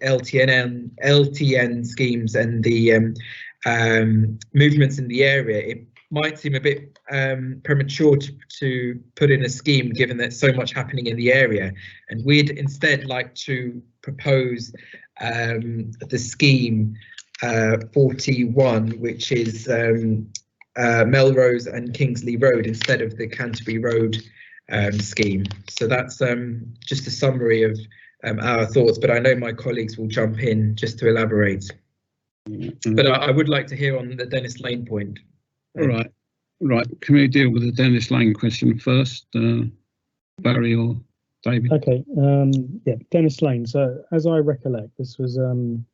LTN schemes and the movements in the area, it might seem a bit premature to put in a scheme, given that so much happening in the area, and we'd instead like to propose the scheme 41, which is Melrose and Kingsley Road instead of the Canterbury Road scheme. So that's just a summary of our thoughts, but I know my colleagues will jump in just to elaborate. But I would like to hear on the Dennis Lane point. All right. Right. Can we deal with the Dennis Lane question first, Barry or David? Okay. Yeah, Dennis Lane. So as I recollect, this wasn't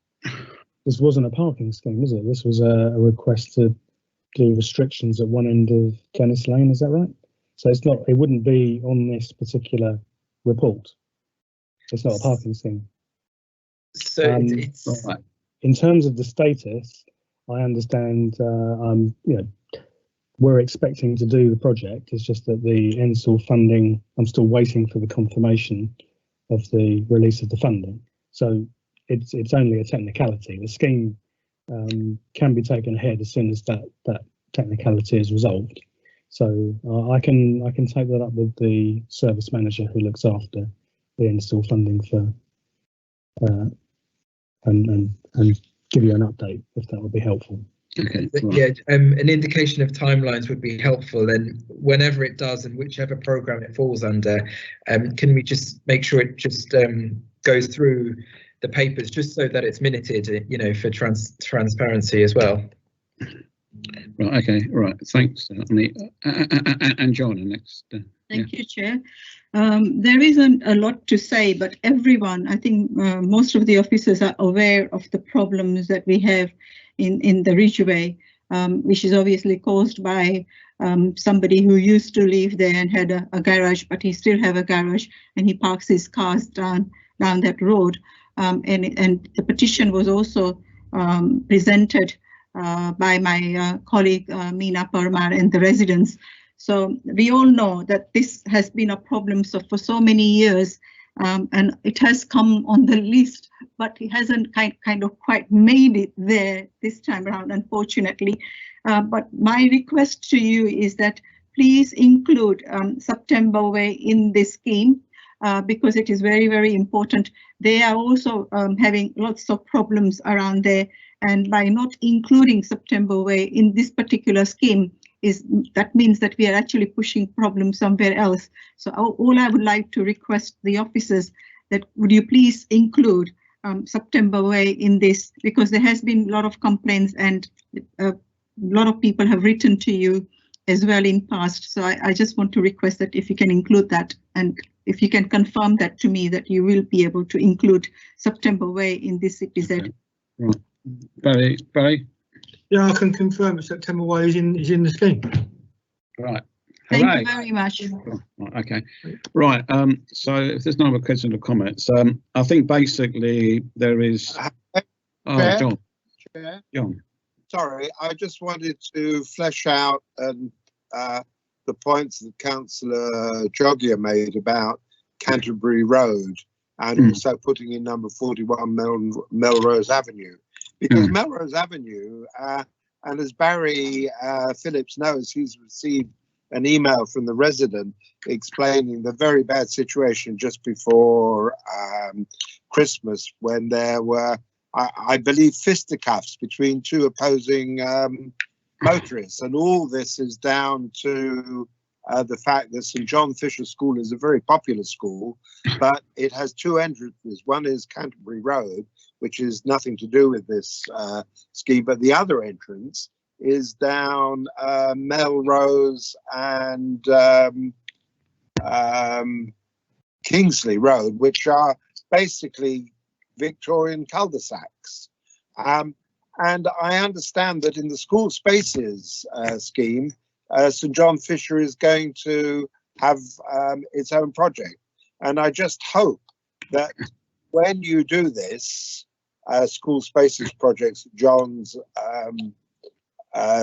a parking scheme, was it? This was a request to do restrictions at one end of Dennis Lane. Is that right? So it's not. It wouldn't be on this particular report. It's not a parking scheme. So it's right. In terms of the status, I understand. We're expecting to do the project. It's just that the NSOL funding, I'm still waiting for the confirmation of the release of the funding. So it's only a technicality. The scheme can be taken ahead as soon as that technicality is resolved. So I can take that up with the service manager who looks after the NSOL funding for and give you an update if that would be helpful. Okay. Right. Yeah, an indication of timelines would be helpful, and whenever it does and whichever program it falls under, can we just make sure it just goes through the papers just so that it's minuted, you know, for transparency as well. Right. Okay. Right. Thanks. And John, next. Thank you, Chair. There isn't a lot to say, but everyone, I think most of the officers are aware of the problems that we have in the Ridgeway, which is obviously caused by somebody who used to live there and had a garage, but he still have a garage and he parks his cars down that road. And the petition was also presented by my colleague Meena Parmar and the residents. So we all know that this has been a problem for so many years, and it has come on the list, but it hasn't kind of quite made it there this time around, unfortunately. But my request to you is that please include September Way in this scheme, because it is very, very important. They are also having lots of problems around there, and by not including September Way in this particular scheme, that means that we are actually pushing problems somewhere else. So all I would like to request the officers that would you please include September Way in this, because there has been a lot of complaints and a lot of people have written to you as well in past. So I just want to request that if you can include that, and if you can confirm that to me that you will be able to include September Way in this CPZ. Okay. Right. Barry? Yeah, I can confirm that September Way is in the scheme. Right. Thank Hooray. you very much. Right, okay. Right. So if there's no other questions or comments, I think basically there is. Chair? John. Chair? John. Sorry, I just wanted to flesh out the points that Councillor Joggia made about Canterbury Road and also putting in number 41 Melrose Avenue. Because Melrose Avenue, and as Barry Phillips knows, he's received an email from the resident explaining the very bad situation just before Christmas, when there were, I believe, fisticuffs between two opposing motorists. And all this is down to the fact that St John Fisher School is a very popular school, but it has two entrances. One is Canterbury Road, which is nothing to do with this scheme, but the other entrance is down Melrose and Kingsley Road, which are basically Victorian cul-de-sacs. And I understand that in the school spaces scheme, St John Fisher is going to have its own project. And I just hope that when you do this, school spaces projects,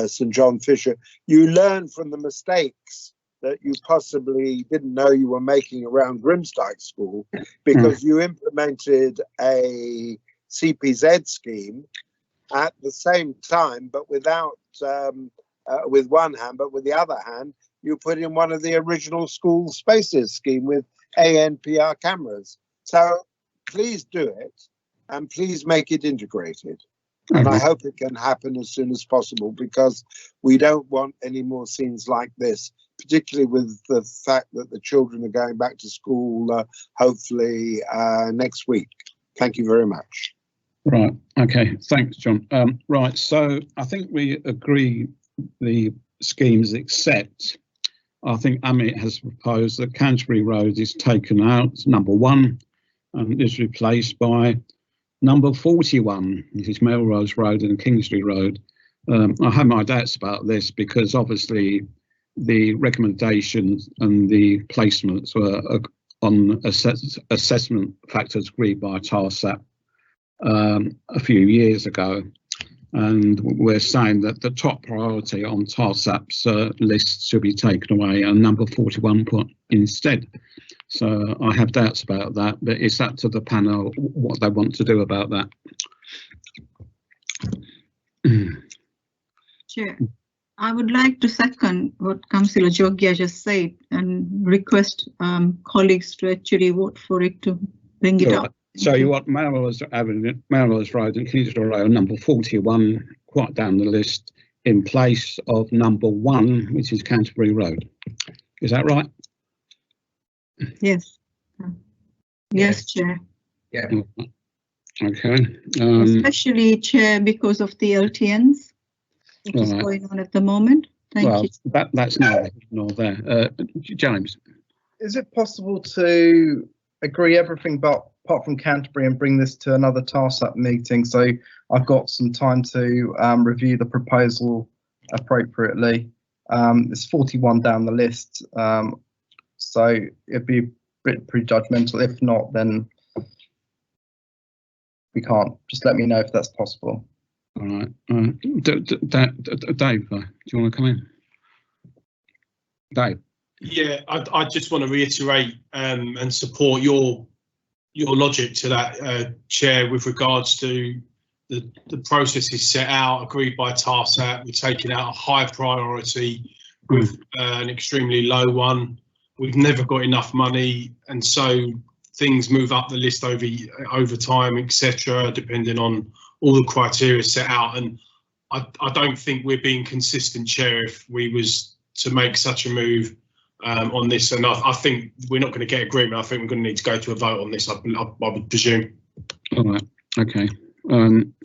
St John Fisher, you learn from the mistakes that you possibly didn't know you were making around Grimsdyke School, because you implemented a CPZ scheme at the same time, but without with one hand, but with the other hand, you put in one of the original school spaces scheme with ANPR cameras. So please do it, and please make it integrated. And I hope it can happen as soon as possible, because we don't want any more scenes like this, particularly with the fact that the children are going back to school, hopefully next week. Thank you very much. Right. Okay. Thanks, John. Right. So I think we agree the schemes, except I think Amit has proposed that Canterbury Road is taken out, number 1, and is replaced by number 41, which is Melrose Road and Kingsley Road. I have my doubts about this, because obviously the recommendations and the placements were on assessment factors agreed by TARSAP a few years ago. And we're saying that the top priority on TARSAP's list should be taken away and number 41 put instead. So I have doubts about that, but it's up to the panel what they want to do about that. Chair, I would like to second what Councillor Jogia just said and request colleagues to actually vote for it to bring it up. So you want Melrose Road and Kingsley Road, number 41, quite down the list, in place of number 1, which is Canterbury Road. Is that right? Yes. Yes, Chair. Yeah. Okay. Especially, Chair, because of the LTNs, which is going on at the moment. Thank you. That's neither here nor there. James. Is it possible to agree everything but apart from Canterbury and bring this to another TARSAP meeting, so I've got some time to review the proposal appropriately? It's 41 down the list, so it'd be a bit prejudgmental. If not, then we can't. Just let me know if that's possible. All right. Dave, do you want to come in? Dave. Yeah, I just want to reiterate and support your logic to that, Chair, with regards to the process is set out, agreed by TARSAP. We're taking out a high priority with an extremely low one. We've never got enough money, and so things move up the list over time, etc., depending on all the criteria set out. And I don't think we're being consistent, Chair, if we was to make such a move on this, and I think we're not going to get agreement. I think we're going to need to go to a vote on this, I would presume. All right. Okay.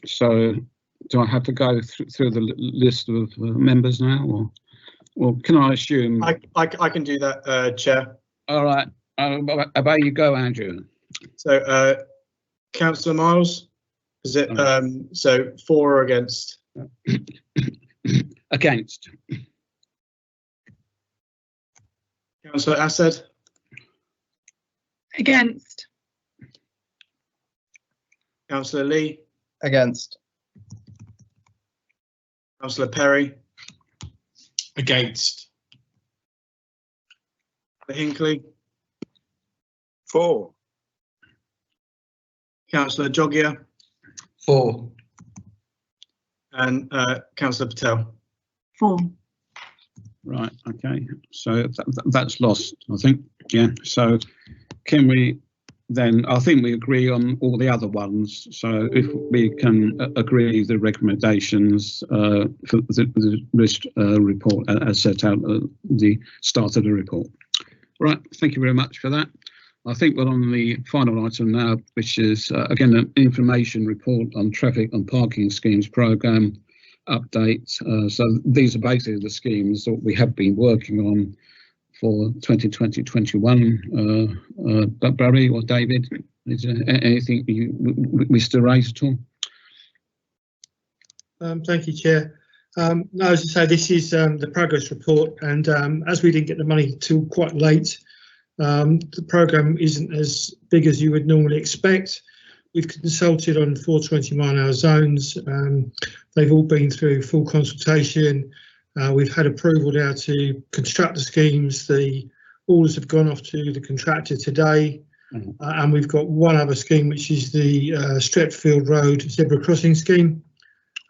So do I have to go through the list of members now, or can I assume? I can do that, Chair. All right. About you go, Andrew. So, Councillor Miles, is it so for or against? Against. Councillor Assad? Against. Councillor Lee? Against. Councillor Perry? Against. Hinckley? For. Councillor Jogia? For. And Councillor Patel? For. Right. Okay. So that's lost, I think. Yeah. So can we then? I think we agree on all the other ones. So if we can agree the recommendations for the risk report as set out at the start of the report. Right. Thank you very much for that. I think we're on the final item now, which is again an information report on traffic and parking schemes programme update. So these are basically the schemes that we have been working on for 2020-21. But Barry or David, is there anything you wish to raise at all? Thank you, Chair. No, as I say, this is the progress report, and as we didn't get the money till quite late, the programme isn't as big as you would normally expect. We've consulted on 420 mile-an-hour zones. They've all been through full consultation. We've had approval now to construct the schemes. The orders have gone off to the contractor today, and we've got one other scheme, which is the Stretfield Road zebra crossing scheme,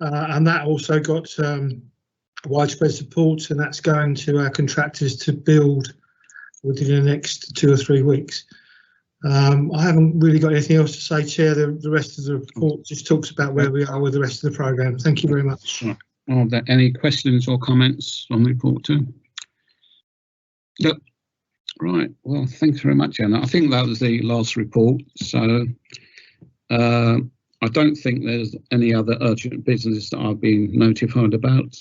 and that also got widespread support, and that's going to our contractors to build within the next 2 or 3 weeks. I haven't really got anything else to say, Chair. The rest of the report just talks about where we are with the rest of the programme. Thank you very much. Are there any questions or comments on the report too? Yep. Right. Well, thanks very much, Anna. I think that was the last report. So I don't think there's any other urgent business that I've been notified about.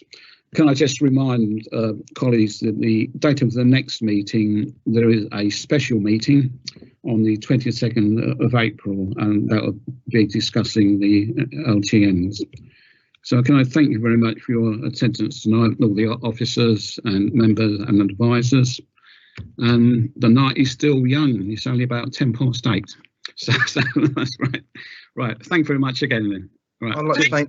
Can I just remind colleagues that the date of the next meeting, there is a special meeting on the 22nd of April, and that will be discussing the LTNs. So can I thank you very much for your attendance tonight, all the officers and members and advisors. And the night is still young, it's only about 8:10. So that's right. Right, thank you very much again then. Right. I'd like to thank,